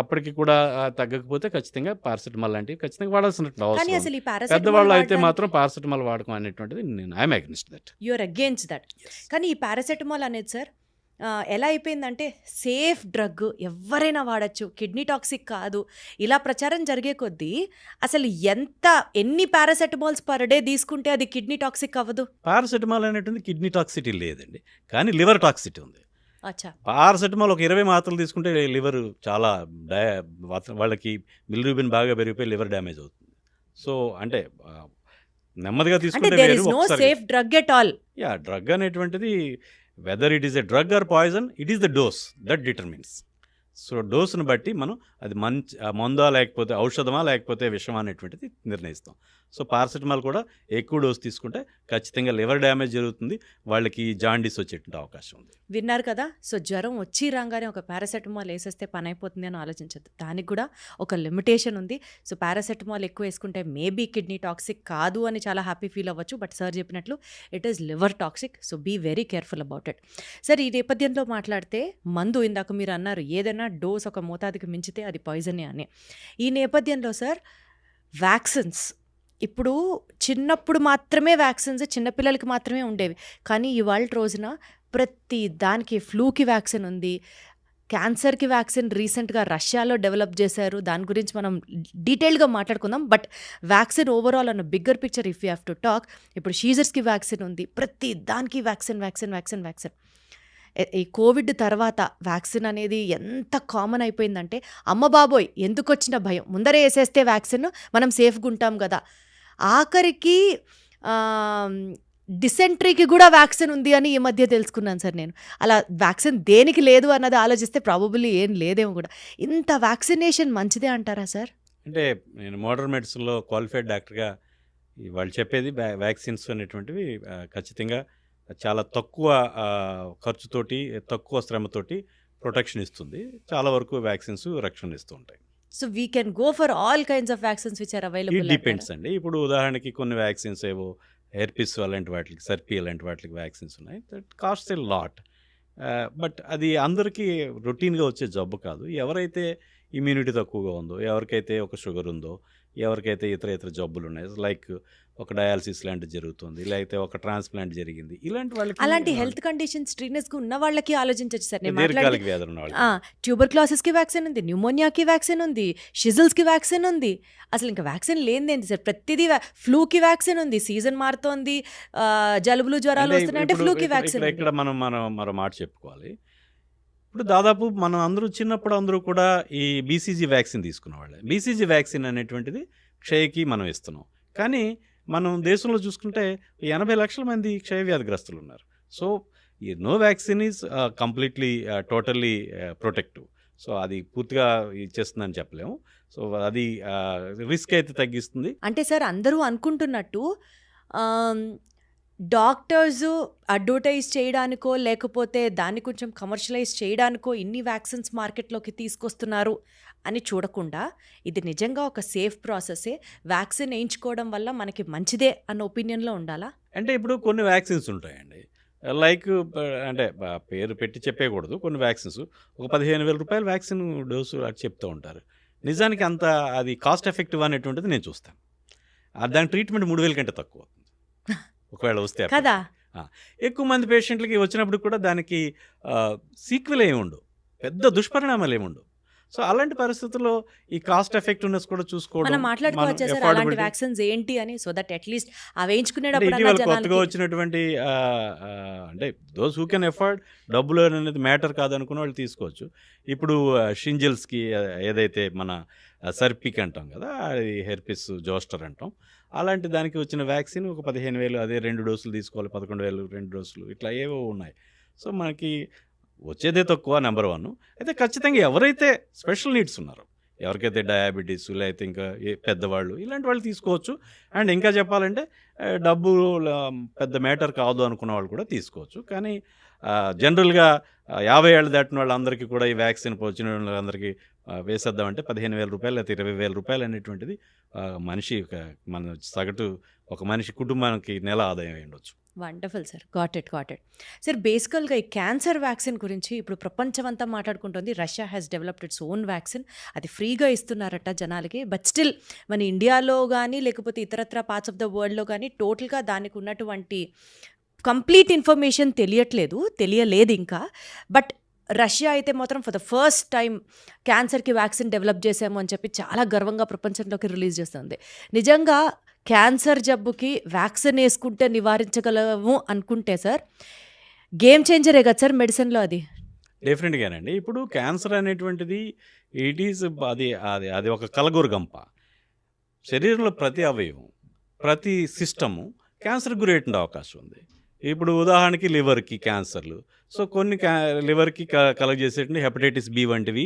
అప్పటికి కూడా తగ్గకపోతే ఖచ్చితంగా పారాసిటమాల్ లాంటివి ఖచ్చితంగా వాడాల్సినట్టు అవసరం. పెద్దవాళ్ళు అయితే మాత్రం పారాసిటమాల్ వాడకం అనేటువంటిది నేను I'm against that. You're against that. కానీ ఈ పారాసిటమాల్ అనేది సార్ ఎలా అయిపోయిందంటే సేఫ్ డ్రగ్, ఎవరైనా వాడచ్చు, కిడ్నీ టాక్సిక్ కాదు, ఇలా ప్రచారం జరిగే కొద్దీ అసలు ఎన్ని పారాసెటమాల్స్ పర్ డే తీసుకుంటే అది కిడ్నీ టాక్సిక్ అవ్వదు? పారాసెటమాల్ అనేటువంటి కిడ్నీ టాక్సిటీ లేదండి, కానీ లివర్ టాక్సిటీ ఉంది. అచ్చా. పారాసెటమాల్ ఒక 20 మాత్రలు తీసుకుంటే లివర్ చాలా వాళ్ళకి బిలిరూబిన్ బాగా పెరిగిపోయి లివర్ డ్యామేజ్ అవుతుంది. సో అంటే నెమ్మదిగా అంటే తీసుకుంటే దేర్ వేరు, ఇస్ నో ఒకసారి safe drug at all. Drug అనేటువంటిది whether it is a drug or poison, it is the dose that determines. So డోస్ను బట్టి మనం అది మంచి మందా లేకపోతే ఔషధమా లేకపోతే విషమా అనేటువంటిది నిర్ణయిస్తాం. సో పారాసెటమాల్ కూడా ఎక్కువ డోస్ తీసుకుంటే ఖచ్చితంగా లివర్ డ్యామేజ్ జరుగుతుంది, వాళ్ళకి జాండీస్ వచ్చేటువంటి అవకాశం ఉంది. విన్నారు కదా. సో జ్వరం వచ్చి రాగానే ఒక పారాసెటమాల్ వేసేస్తే పని అయిపోతుంది అని ఆలోచించద్దు, దానికి కూడా ఒక లిమిటేషన్ ఉంది. సో పారాసెటమాల్ ఎక్కువ వేసుకుంటే మేబీ కిడ్నీ టాక్సిక్ కాదు అని చాలా హ్యాపీ ఫీల్ అవ్వచ్చు, బట్ సార్ చెప్పినట్లు it is liver toxic. So be very careful about it. Sir ఈ నేపథ్యంలో మాట్లాడితే మందు ఇందాక మీరు అన్నారు ఏదైనా డోస్ ఒక మోతాదుకి మించితే అది పాయిజనే అని. ఈ నేపథ్యంలో సార్ వ్యాక్సిన్స్ ఇప్పుడు చిన్నప్పుడు మాత్రమే వ్యాక్సిన్స్ చిన్నపిల్లలకి మాత్రమే ఉండేవి, కానీ ఇవాళ రోజున ప్రతి దానికి ఫ్లూకి వ్యాక్సిన్ ఉంది, క్యాన్సర్కి వ్యాక్సిన్ రీసెంట్గా రష్యాలో డెవలప్ చేశారు, దాని గురించి మనం డీటెయిల్గా మాట్లాడుకుందాం. బట్ వ్యాక్సిన్ ఓవరాల్ అన్న bigger picture if you have to talk, ఇప్పుడు షీజర్స్కి వ్యాక్సిన్ ఉంది, ప్రతి దానికి వ్యాక్సిన్ వ్యాక్సిన్ వ్యాక్సిన్ వ్యాక్సిన్. ఈ కోవిడ్ తర్వాత వ్యాక్సిన్ అనేది ఎంత కామన్ అయిపోయిందంటే అమ్మ బాబోయ్ ఎందుకు వచ్చిన భయం, ముందరే వేసేస్తే వ్యాక్సిన్ మనం సేఫ్గా ఉంటాం కదా. ఆఖరికి డిసెంట్రీకి కూడా వ్యాక్సిన్ ఉంది అని ఈ మధ్య తెలుసుకున్నాను సార్ నేను. అలా వ్యాక్సిన్ దేనికి లేదు అన్నది ఆలోచిస్తే ప్రాబబుల్లీ ఏం లేదేమో కూడా. ఇంత వ్యాక్సినేషన్ మంచిదే అంటారా సార్? అంటే నేను మోడర్న్ మెడిసిన్లో క్వాలిఫైడ్ డాక్టర్గా వాళ్ళు చెప్పేది వ్యాక్సిన్స్ అనేటువంటివి ఖచ్చితంగా చాలా తక్కువ ఖర్చుతోటి తక్కువ శ్రమతోటి ప్రొటెక్షన్ ఇస్తుంది. చాలా వరకు వ్యాక్సిన్స్ రక్షణ ఇస్తూ ఉంటాయి. So we can go for all kinds of vaccines which are it available. Depends అండి. ఇప్పుడు ఉదాహరణకి కొన్ని వ్యాక్సిన్స్ ఏవో హెర్పిస్ అలాంటి వాటికి, సర్పీ అలాంటి వాటికి వ్యాక్సిన్స్ ఉన్నాయి, that cost a lot. But అది అందరికీ రొటీన్గా వచ్చే జబ్బు కాదు. ఎవరైతే ఇమ్యూనిటీ తక్కువగా ఉందో, ఎవరికైతే ఒక షుగర్ ఉందో, ఎవరికైతే ఇతర జబ్బులు ఉన్నాయి, లైక్ ఒక డయాలసిస్ లాంటిది జరుగుతుంది, లేకపోతే ఒక ట్రాన్స్ప్లాంట్ జరిగింది, ఇలాంటి వాళ్ళకి అలాంటి హెల్త్ కండిషన్ స్ట్రీనెస్గా ఉన్న వాళ్ళకి ఆలోచించవచ్చు సార్. నేను దీర్ఘకాలిక వ్యాధులు ఉన్న వాళ్ళకి ట్యూబర్క్లోసిస్కి వ్యాక్సిన్ ఉంది, న్యూమోనియాకి వ్యాక్సిన్ ఉంది, షిజిల్స్కి వ్యాక్సిన్ ఉంది. అసలు ఇంకా వ్యాక్సిన్ లేనిదేంటి సార్? ప్రతిదీ ఫ్లూకి వ్యాక్సిన్ ఉంది, సీజన్ మారుతోంది, జలుబులు జ్వరాలు వస్తున్నాయంటే ఫ్లూకి వ్యాక్సిన్. ఇక్కడ మనం మరో మాట చెప్పుకోవాలి. ఇప్పుడు దాదాపు మనం అందరూ చిన్నప్పుడు అందరూ కూడా ఈ బీసీజీ వ్యాక్సిన్ తీసుకునేవాళ్ళే. బీసీజీ వ్యాక్సిన్ అనేటువంటిది క్షయకి మనం ఇస్తున్నాం, కానీ మనం దేశంలో చూసుకుంటే 80 లక్షల మంది క్షయ వ్యాధిగ్రస్తులు ఉన్నారు. సో ఈ no vaccine is completely totally protective. So అది పూర్తిగా ఇచ్చేస్తుందని చెప్పలేము. సో అది రిస్క్ అయితే తగ్గిస్తుంది. అంటే సార్ అందరూ అనుకుంటున్నట్టు డాక్టర్స్ అడ్వర్టైజ్ చేయడానికో లేకపోతే దాన్ని కొంచెం కమర్షియలైజ్ చేయడానికో ఇన్ని వ్యాక్సిన్స్ మార్కెట్లోకి తీసుకొస్తున్నారు అని చూడకుండా ఇది నిజంగా ఒక సేఫ్ ప్రాసెసే, వ్యాక్సిన్ వేయించుకోవడం వల్ల మనకి మంచిదే అన్న ఒపీనియన్లో ఉండాలా? అంటే ఇప్పుడు కొన్ని వ్యాక్సిన్స్ ఉంటాయండి, లైక్ అంటే పేరు పెట్టి చెప్పేయకూడదు, కొన్ని వ్యాక్సిన్స్ ఒక 15,000 రూపాయల వ్యాక్సిన్ డోసు అది చెప్తూ ఉంటారు. నిజానికి అంత అది కాస్ట్ ఎఫెక్టివ్ అనేటువంటిది నేను చూస్తాను. దాని ట్రీట్మెంట్ 3,000 కంటే తక్కువ అవుతుంది ఒకవేళ వస్తే కదా. ఎక్కువ మంది పేషెంట్లకి వచ్చినప్పుడు కూడా దానికి సీక్వెల్ ఏమి ఉండవు, పెద్ద దుష్పరిణామాలు ఏమి ఉండవు. సో అలాంటి పరిస్థితుల్లో ఈ కాస్ట్ ఎఫెక్టివ్నెస్ కూడా చూసుకోవడం, మనం మాట్లాడుకోవచ్చా సార్ అలాంటి వ్యాక్సిన్స్ ఏంటి అని, సో దట్ అట్లీస్ట్ అవి వేయించుకునేటప్పుడు కొత్తగా వచ్చినటువంటి అంటే దోస్ హూ కెన్ ఎఫర్డ్, డబ్బులు అనేది మ్యాటర్ కాదనుకున్న వాళ్ళు తీసుకోవచ్చు. ఇప్పుడు షింజిల్స్కి ఏదైతే మన సర్పిక్ అంటాం కదా, అది హెర్పిస్ జోస్టర్ అంటాం, అలాంటి దానికి వచ్చిన వ్యాక్సిన్ ఒక 15,000, అదే 2 డోసులు తీసుకోవాలి, 11,000 2 డోసులు, ఇట్లా ఏవో ఉన్నాయి. సో మనకి వచ్చేదే తక్కువ, నెంబర్ 1. అయితే ఖచ్చితంగా ఎవరైతే స్పెషల్ నీడ్స్ ఉన్నారో, ఎవరికైతే డయాబెటీస్ లేకపోతే ఇంకా పెద్దవాళ్ళు, ఇలాంటి వాళ్ళు తీసుకోవచ్చు. అండ్ ఇంకా చెప్పాలంటే డబ్బు పెద్ద మ్యాటర్ కాదు అనుకున్న వాళ్ళు కూడా తీసుకోవచ్చు. కానీ జనరల్గా 50 ఏళ్ళు దాటిన వాళ్ళందరికీ కూడా ఈ వ్యాక్సిన్ వచ్చిన వాళ్ళందరికీ వేసేద్దామంటే 15,000 రూపాయలు లేకపోతే 20,000 రూపాయలు అనేటువంటిది మనిషి మన సగటు ఒక మనిషి కుటుంబానికి నెల ఆదాయం అయి ఉండొచ్చు. Wonderful sir, got it sir. బేసికల్గా ఈ క్యాన్సర్ వ్యాక్సిన్ గురించి ఇప్పుడు ప్రపంచం అంతా మాట్లాడుకుంటుంది. Russia has developed its own vaccine, అది ఫ్రీగా ఇస్తున్నారట జనాలకి. బట్ స్టిల్ మన ఇండియాలో కానీ లేకపోతే ఇతరత్ర పార్ట్స్ ఆఫ్ ద వరల్డ్లో కానీ టోటల్గా దానికి ఉన్నటువంటి కంప్లీట్ ఇన్ఫర్మేషన్ తెలియలేదు ఇంకా. బట్ రష్యా అయితే మాత్రం ఫర్ ద ఫస్ట్ టైం క్యాన్సర్కి వ్యాక్సిన్ డెవలప్ చేసాము అని చెప్పి చాలా గర్వంగా ప్రపంచంలోకి రిలీజ్ చేస్తుంది. నిజంగా క్యాన్సర్ జబ్బుకి వ్యాక్సిన్ వేసుకుంటే నివారించగలము అనుకుంటే సార్ గేమ్ చేంజరే కదా సార్ మెడిసిన్లో అది. డెఫినెట్‌గానండి. ఇప్పుడు క్యాన్సర్ అనేటువంటిది ఇట్ ఈస్ అది అది అది ఒక కలగూరగంప. శరీరంలో ప్రతి అవయవం, ప్రతి సిస్టము క్యాన్సర్‌కి గురయ్యేటువంటి అవకాశం ఉంది. ఇప్పుడు ఉదాహరణకి లివర్‌కి క్యాన్సర్‌లు. సో, కొన్ని లివర్‌కి కలుగజేసేటువంటి హెపటైటిస్ బి వంటివి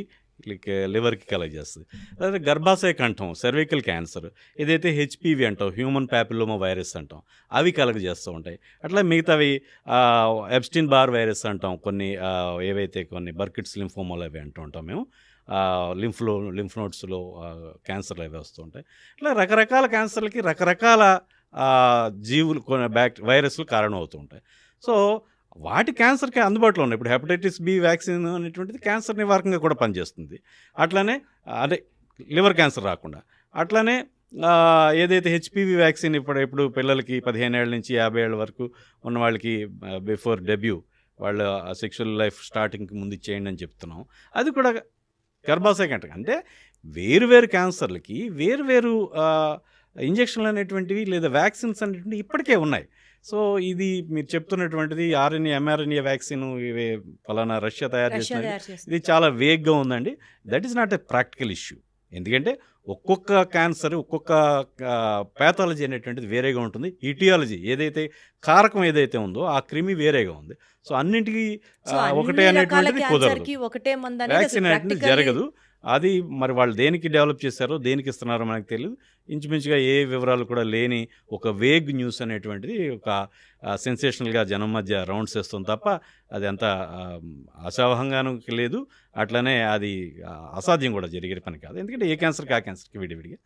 లివర్‌కి కలుగజేస్తది. అలాగే గర్భాశయ కంఠం, సెర్వికల్ క్యాన్సర్, ఏదైతే హెచ్‌పివి అంటాం, హ్యూమన్ పాపిల్లోమా వైరస్ అంటాం, అవి కలుగజేస్తూ ఉంటాయి. అట్లా మిగతావి ఎప్స్టీన్ బార్ వైరస్ అంటాం, కొన్ని ఏవైతే కొన్ని బర్కిట్స్ లింఫోమాలు అవి అంటూ ఉంటాం మేము. లింఫ్ నోడ్స్‌లో క్యాన్సర్‌లు అవి వస్తూ ఉంటాయి. ఇట్లా రకరకాల క్యాన్సర్‌లకి రకరకాల జీవులు కొన్ని వైరస్‌లు కారణం అవుతూ ఉంటాయి. సో, వాటి క్యాన్సర్‌కి అందుబాటులో ఉన్నాయి. ఇప్పుడు హెపటైటిస్ బి వ్యాక్సిన్ అనేటువంటిది క్యాన్సర్ నివారకంగా కూడా పనిచేస్తుంది. అట్లానే అదే లివర్ క్యాన్సర్ రాకుండా. అట్లానే ఏదైతే హెచ్‌పివి వ్యాక్సిన్ ఇప్పుడు పిల్లలకి 15 ఏళ్ల నుంచి 50 ఏళ్ల వరకు ఉన్న వాళ్ళకి బిఫోర్ డెబ్యూ వాళ్ళ సెక్షువల్ లైఫ్ స్టార్టింగ్‌కి ముందు ఇచ్చేయండి అని చెప్తున్నాం. అది కూడా గర్భాశయ కంటకం. అంటే వేరు క్యాన్సర్‌లకి వేరు ఇంజెక్షన్లు అనేటువంటివి లేదా వ్యాక్సిన్స్ అనేటువంటివి ఇప్పటికే ఉన్నాయి. సో, ఇది మీరు చెప్తున్నటువంటిది ఆర్ఎన్ఏ, ఎంఆర్ఎన్ఏ వ్యాక్సిన్ ఇవి పలానా రష్యా తయారు రష్యా చేసినది. తయారు చేస్తుంది. ఇది చాలా వేగ్‌గా ఉందండి. That is not a practical issue. ఎందుకంటే ఒక్కొక్క క్యాన్సర్, ఒక్కొక్క పాథాలజీ అనేటువంటిది వేరేగా ఉంటుంది. ఇటియాలజీ ఏదైతే కారకం ఏదైతే ఉందో ఆ క్రిమి వేరేగా ఉంది. సో, అన్నింటికి సో, ఒకటే అన్ని రకాల అనేటువంటిది కుదరదు. క్యాన్సర్‌కి ఒకటే మందనేది అసలు వ్యాక్సిన్ అనేటువంటిది ప్రాక్టికల్లీ జరగదు. అది మరి వాళ్ళు దేనికి డెవలప్ చేశారో, దేనికి ఇస్తున్నారో మనకు తెలీదు. ఇంచుమించుగా ఏ వివరాలు కూడా లేని ఒక వేగ్ న్యూస్ అనేటువంటిది ఒక సెన్సేషనల్‌గా జనం మధ్య రౌండ్స్ చేస్తుంది తప్ప అది అంత ఆశావహంగాను లేదు. అట్లనే అది అసాధ్యం కూడా జరిగే పని కాదు. ఎందుకంటే ఏ క్యాన్సర్‌కి ఆ క్యాన్సర్‌కి విడివిడిగా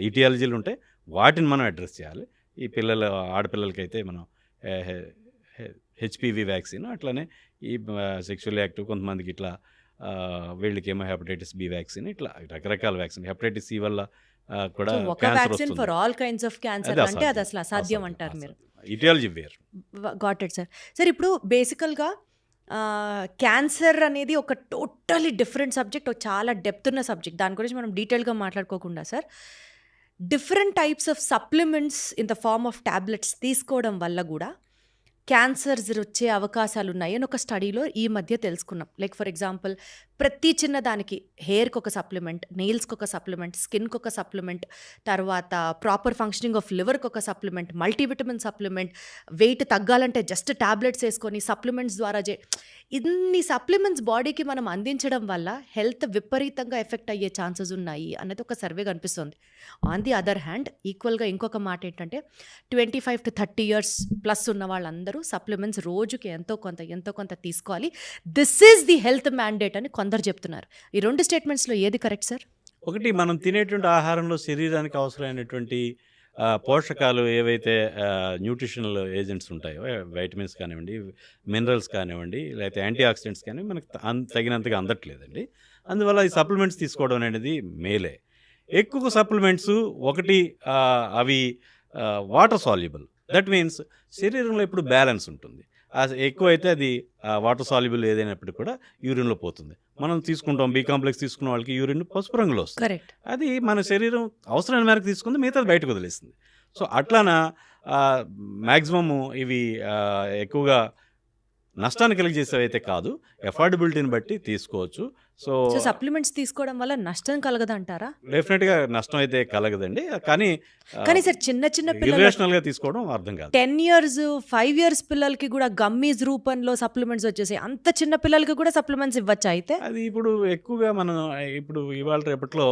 ఇటియాలజీలు ఉంటాయి. వాటిని మనం అడ్రెస్ చేయాలి. ఈ ఆడపిల్లలకైతే మనం హె హె హెచ్‌పివి వ్యాక్సిన్, అట్లనే ఈ సెక్షువల్లీ యాక్టివ్ కొంతమందికి ఇట్లా వీళ్ళకేమో హెపటైటిస్ బి వ్యాక్సిన్, ఇట్లా రకరకాల వ్యాక్సిన్. హెపటైటిస్ సి వల్ల కూడా సో ఒక క్యాన్సర్ వ్యాక్సిన్ వస్తుంది. ఫర్ ఆల్ కైండ్స్ ఆఫ్ అది క్యాన్సర్ అంటే అది అసాధ్యం. అసలు అసాధ్యం అంటారు మీరు. ఇటియాలజీ వేరు. Got it sir. సార్ ఇప్పుడు బేసికల్గా క్యాన్సర్ అనేది ఒక టోటలీ డిఫరెంట్ సబ్జెక్ట్, ఒక చాలా డెప్త్ ఉన్న సబ్జెక్ట్. దాని గురించి మనం డీటెయిల్గా మాట్లాడుకోకుండా sir, different types of supplements in the form of tablets తీసుకోవడం వల్ల కూడా క్యాన్సర్స్ వచ్చే అవకాశాలు ఉన్నాయి అని ఒక స్టడీలో ఈ మధ్య తెలుసుకున్నాం. లైక్ ఫర్ ఎగ్జాంపుల్, ప్రతి చిన్నదానికి హెయిర్కి ఒక సప్లిమెంట్, నెయిల్స్కి ఒక సప్లిమెంట్, స్కిన్కి ఒక సప్లిమెంట్, తర్వాత ప్రాపర్ ఫంక్షనింగ్ ఆఫ్ లివర్కి ఒక సప్లిమెంట్, మల్టీవిటమిన్ సప్లిమెంట్, వెయిట్ తగ్గాలంటే జస్ట్ టాబ్లెట్స్ వేసుకొని సప్లిమెంట్స్ ద్వారా ఇన్ని సప్లిమెంట్స్ బాడీకి మనం అందించడం వల్ల హెల్త్ విపరీతంగా ఎఫెక్ట్ అయ్యే ఛాన్సెస్ ఉన్నాయి అనేది ఒక సర్వే కనిపిస్తుంది. ఆన్ ది అదర్ హ్యాండ్ ఈక్వల్గా ఇంకొక మాట ఏంటంటే 25 to 30 years ప్లస్ ఉన్న వాళ్ళందరూ సప్లిమెంట్స్ రోజుకి ఎంతో కొంత తీసుకోవాలి. This is the health mandate అని కొందరు చెప్తున్నారు. ఈ రెండు స్టేట్మెంట్స్లో ఏది కరెక్ట్ సార్? ఒకటి, మనం తినేటువంటి ఆహారంలో శరీరానికి అవసరమైనటువంటి పోషకాలు ఏవైతే న్యూట్రిషనల్ ఏజెంట్స్ ఉంటాయో, వైటమిన్స్ కానివ్వండి, మినరల్స్ కానివ్వండి, లేకపోతే యాంటీ ఆక్సిడెంట్స్ కానివ్వండి, మనకు తగినంతగా అందట్లేదండి. అందువల్ల ఈ సప్లిమెంట్స్ తీసుకోవడం అనేది మేలే. ఎక్కువ సప్లిమెంట్స్ ఒకటి అవి వాటర్ సాల్యుబుల్. దట్ మీన్స్ శరీరంలో ఇప్పుడు బ్యాలెన్స్ ఉంటుంది. ఎక్కువైతే అది వాటర్ సాల్యుబుల్ ఏదైనప్పటికీ కూడా యూరిన్లో పోతుంది. మనం తీసుకుంటాం బి కాంప్లెక్స్ తీసుకున్న వాళ్ళకి యూరిన్ పసుపు రంగులో వస్తుంది. కరెక్ట్. అది మన శరీరం అవసరమైన మేరకు తీసుకుంది, మిగతాది బయటకు వదిలేస్తుంది. సో, అట్లాన మ్యాక్సిమము ఇవి ఎక్కువగా నష్టాన్ని కలిగజేసేవి అయితే కాదు, ఎఫోర్డబిలిటీని బట్టి తీసుకోవచ్చు. సో, సో సప్లిమెంట్స్ తీసుకోవడం వల్ల నష్టం కలగదంటారా? డెఫినెట్గా నష్టం అయితే కలగదండి. కానీ సార్ చిన్న పిల్లలు ఇర్రేషనల్గా తీసుకోవడం అర్థం కాదు. 10 years 5 years పిల్లలకి కూడా గమ్మీస్ రూపంలో సప్లిమెంట్స్ వచ్చేసాయి. అంత చిన్న పిల్లలకి కూడా సప్లిమెంట్స్ ఇవ్వచ్చా అయితే? అది ఇప్పుడు ఎక్కువగా మనం ఇప్పుడు ఇవాళ రేపట్లో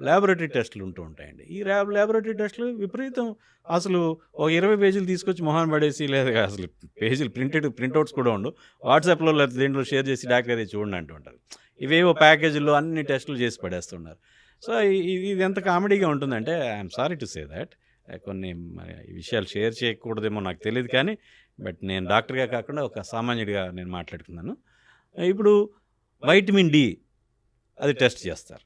ల్యాబొరేటరీ టెస్టులు ఉంటూ ఉంటాయండి. ఈ ల్యాబొరేటరీ టెస్టులు విపరీతం. అసలు ఒక 20 పేజీలు తీసుకొచ్చి మొహాన్ పడేసి, లేదా అసలు పేజీలు ప్రింట్అవుట్స్ కూడా ఉండవు, వాట్సాప్లో లేదా దేంట్లో షేర్ చేసి డాక్టర్ చూడండి అంటూ ఉంటారు. ఇవేవో ప్యాకేజీల్లో అన్ని టెస్టులు చేసి పడేస్తున్నారు. సో, ఇది ఎంత కామెడీగా ఉంటుందంటే I'm sorry to say that. కొన్ని ఈ విషయాలు షేర్ చేయకూడదేమో నాకు తెలియదు, కానీ బట్ నేను డాక్టర్గా కాకుండా ఒక సామాన్యుడిగా నేను మాట్లాడుతున్నాను. ఇప్పుడు వైటమిన్ డి అది టెస్ట్ చేస్తారు.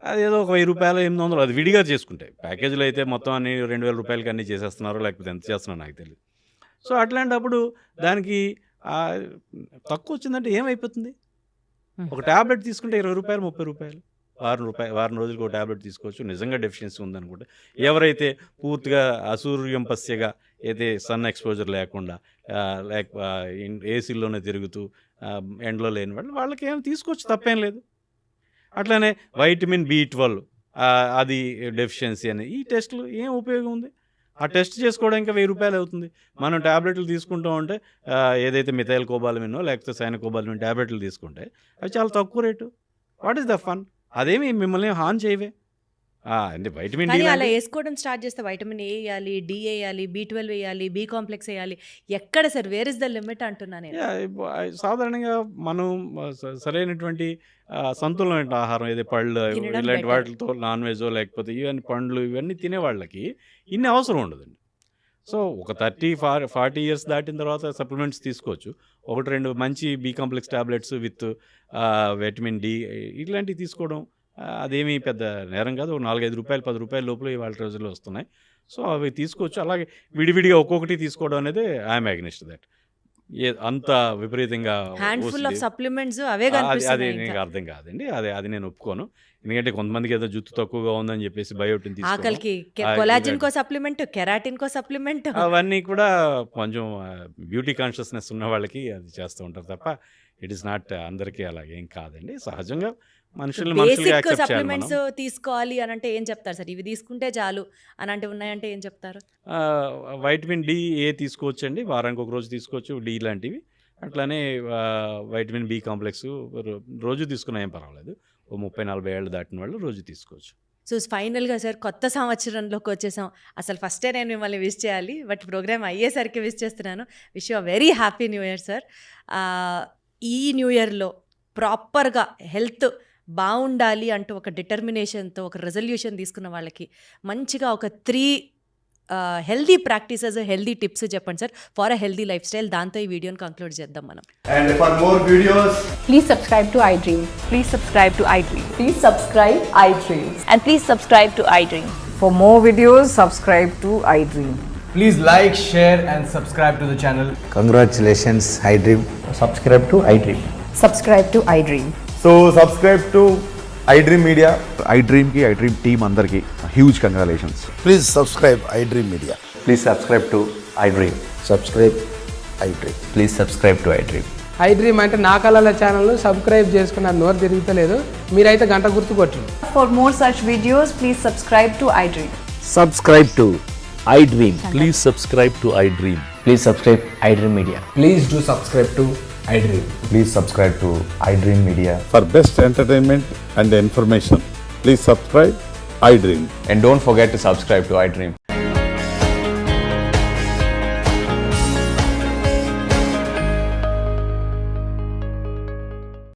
అదేదో ఒక 1000 రూపాయలు 800 అది విడిగా చేసుకుంటాయి. ప్యాకేజీలో అయితే మొత్తం అన్ని 2000 రూపాయలకి అన్నీ చేసేస్తున్నారు, లేకపోతే ఎంత చేస్తున్నారో నాకు తెలియదు. సో, అట్లాంటప్పుడు దానికి తక్కువ వచ్చిందంటే ఏమైపోతుంది? ఒక ట్యాబ్లెట్ తీసుకుంటే 20 రూపాయలు 30 రూపాయలు, వారం రోజులకు ఒక ట్యాబ్లెట్ తీసుకోవచ్చు. నిజంగా డెఫిషియన్సీ ఉందనుకుంటే, ఎవరైతే పూర్తిగా అసూర్యం పస్యగా అయితే సన్ ఎక్స్పోజర్ లేకుండా లేక ఏసీలోనే తిరుగుతూ ఎండలో లేని వాళ్ళకి ఏం తీసుకోవచ్చు, తప్పేం లేదు. అట్లానే వైటమిన్ B12 అది డెఫిషియన్సీ అని ఈ టెస్టులు ఏం ఉపయోగం ఉంది? ఆ టెస్ట్ చేసుకోవడం ఇంకా 1000 రూపాయలు అవుతుంది. మనం ట్యాబ్లెట్లు తీసుకుంటూ ఉంటే ఏదైతే మిథైల్ కోబాలమినో లేకపోతే సైనకోబాలమిన్ ట్యాబ్లెట్లు తీసుకుంటే అవి చాలా తక్కువ rate. What is the fun? అదేమి మిమ్మల్ని హాన్ చేయవే. అంటే వైటమిన్ కానీ డి అలా వేసుకోవడం స్టార్ట్ చేస్తే వైటమిన్ ఏ వేయాలి, డి వేయాలి, B12 వేయాలి, బి కాంప్లెక్స్ వేయాలి. ఎక్కడ sir, where is the limit అంటున్నా నేను. సాధారణంగా మనం సరైనటువంటి సంతులమైన ఆహారం ఏదో పళ్ళు తినడం ఇలాంటి better. వాటితో నాన్ వెజో లేకపోతే ఇవన్నీ పండ్లు ఇవన్నీ తినే వాళ్ళకి ఇన్ని అవసరం ఉండదండి. సో ఒక 30-40 ఇయర్స్ దాటిన తర్వాత సప్లిమెంట్స్ తీసుకోవచ్చు. 1-2 మంచి B complex tablets with vitamin D ఇట్లాంటివి తీసుకోవడం అదేమీ పెద్ద నేరం కాదు. ఒక 4-5 రూపాయలు 10 రూపాయల లోపల ఇవాళ రోజుల్లో వస్తున్నాయి. సో అవి తీసుకోవచ్చు. అలాగే విడివిడిగా ఒక్కొక్కటి తీసుకోవడం అనేది ఐఎమ్ అగ్నిస్ట్ దట్. అంత విపరీతంగా హ్యాండ్ఫుల్ ఆఫ్ సప్లిమెంట్స్ అవే అది కనిపిస్తున్నాయి నీకు ఇంకా. అర్థం కాదండి. అది నేను ఒప్పుకోను. ఎందుకంటే కొంతమందికి ఏదో జుత్తు తక్కువగా ఉందని చెప్పేసి బయోటిన్ తీసుకోవడం ఆకలికి ఆ, కొలాజిన్ కో సప్లిమెంట్, కెరాటిన్ కో సప్లిమెంట్. అవన్నీ కూడా కొంచెం బ్యూటీ కాన్షియస్నెస్ ఉన్న వాళ్ళకి అది చేస్తూ ఉంటారు తప్ప ఇట్ ఈస్ నాట్ అందరికీ అలా ఏం కాదండి. సహజంగా మనుషుల్ని బేసిక్ యాక్సెప్ట్ చేయాలి సప్లిమెంట్స్ మనం. తీసుకోవాలి అని అంటే ఏం చెప్తారు సార్? ఇవి తీసుకుంటే చాలు అని అంటే ఉన్నాయంటే ఏం చెప్తారు? వైటమిన్ డి ఏ తీసుకోవచ్చండి, వారానికి ఒక రోజు తీసుకోవచ్చు డి లాంటివి. అట్లానే వైటమిన్ బి కాంప్లెక్స్ రోజు తీసుకున్నా ఏం పర్వాలేదు. ఓ 30-40 ఏళ్ళు దాటిన వాళ్ళు రోజు తీసుకోవచ్చు. సో ఫైనల్గా సార్, కొత్త సంవత్సరంలోకి వచ్చేసాం. అసలు ఫస్టే నేను మిమ్మల్ని విష్ చేయాలి, బట్ ప్రోగ్రామ్ అయ్యేసరికి విష్ చేస్తున్నాను. Wish you very happy new year sir. ఈ న్యూ ఇయర్లో ప్రాపర్గా హెల్త్ బాగుండాలి అంటూ ఒక డిటర్మినేషన్తో ఒక రెజల్యూషన్ తీసుకున్న వాళ్ళకి మంచిగా ఒక 3 హెల్దీ ప్రాక్టీసెస్, హెల్దీ టిప్స్ చెప్పండి sir for a healthy life style. దాంతో ఈ వీడియోని కంక్లూడ్ చేద్దాం మనం. And for more videos, Please subscribe to iDream. Please subscribe to iDream. Please subscribe iDream. And please subscribe to iDream. For more videos, subscribe to iDream. please like, share, and subscribe to the channel. Congratulations, iDream. subscribe to iDream. Subscribe to iDream. So subscribe to iDream Media. iDream ki iDream team andarki huge congratulations. Please subscribe iDream Media. Please subscribe to iDream. Subscribe iDream. Please subscribe to iDream. iDream అంటే నా కళల ఛానల్ను subscribe చేసుకున్న నోరు తిరుగుతలేదు, మీరైతే గంట గుర్తు కొట్టండి. For more such videos, please subscribe to iDream. Subscribe to iDream. Please subscribe to iDream. Please subscribe iDream Media. Please do subscribe to iDream. Please subscribe to iDream Media. For best entertainment and information, please subscribe iDream. And don't forget to subscribe to iDream.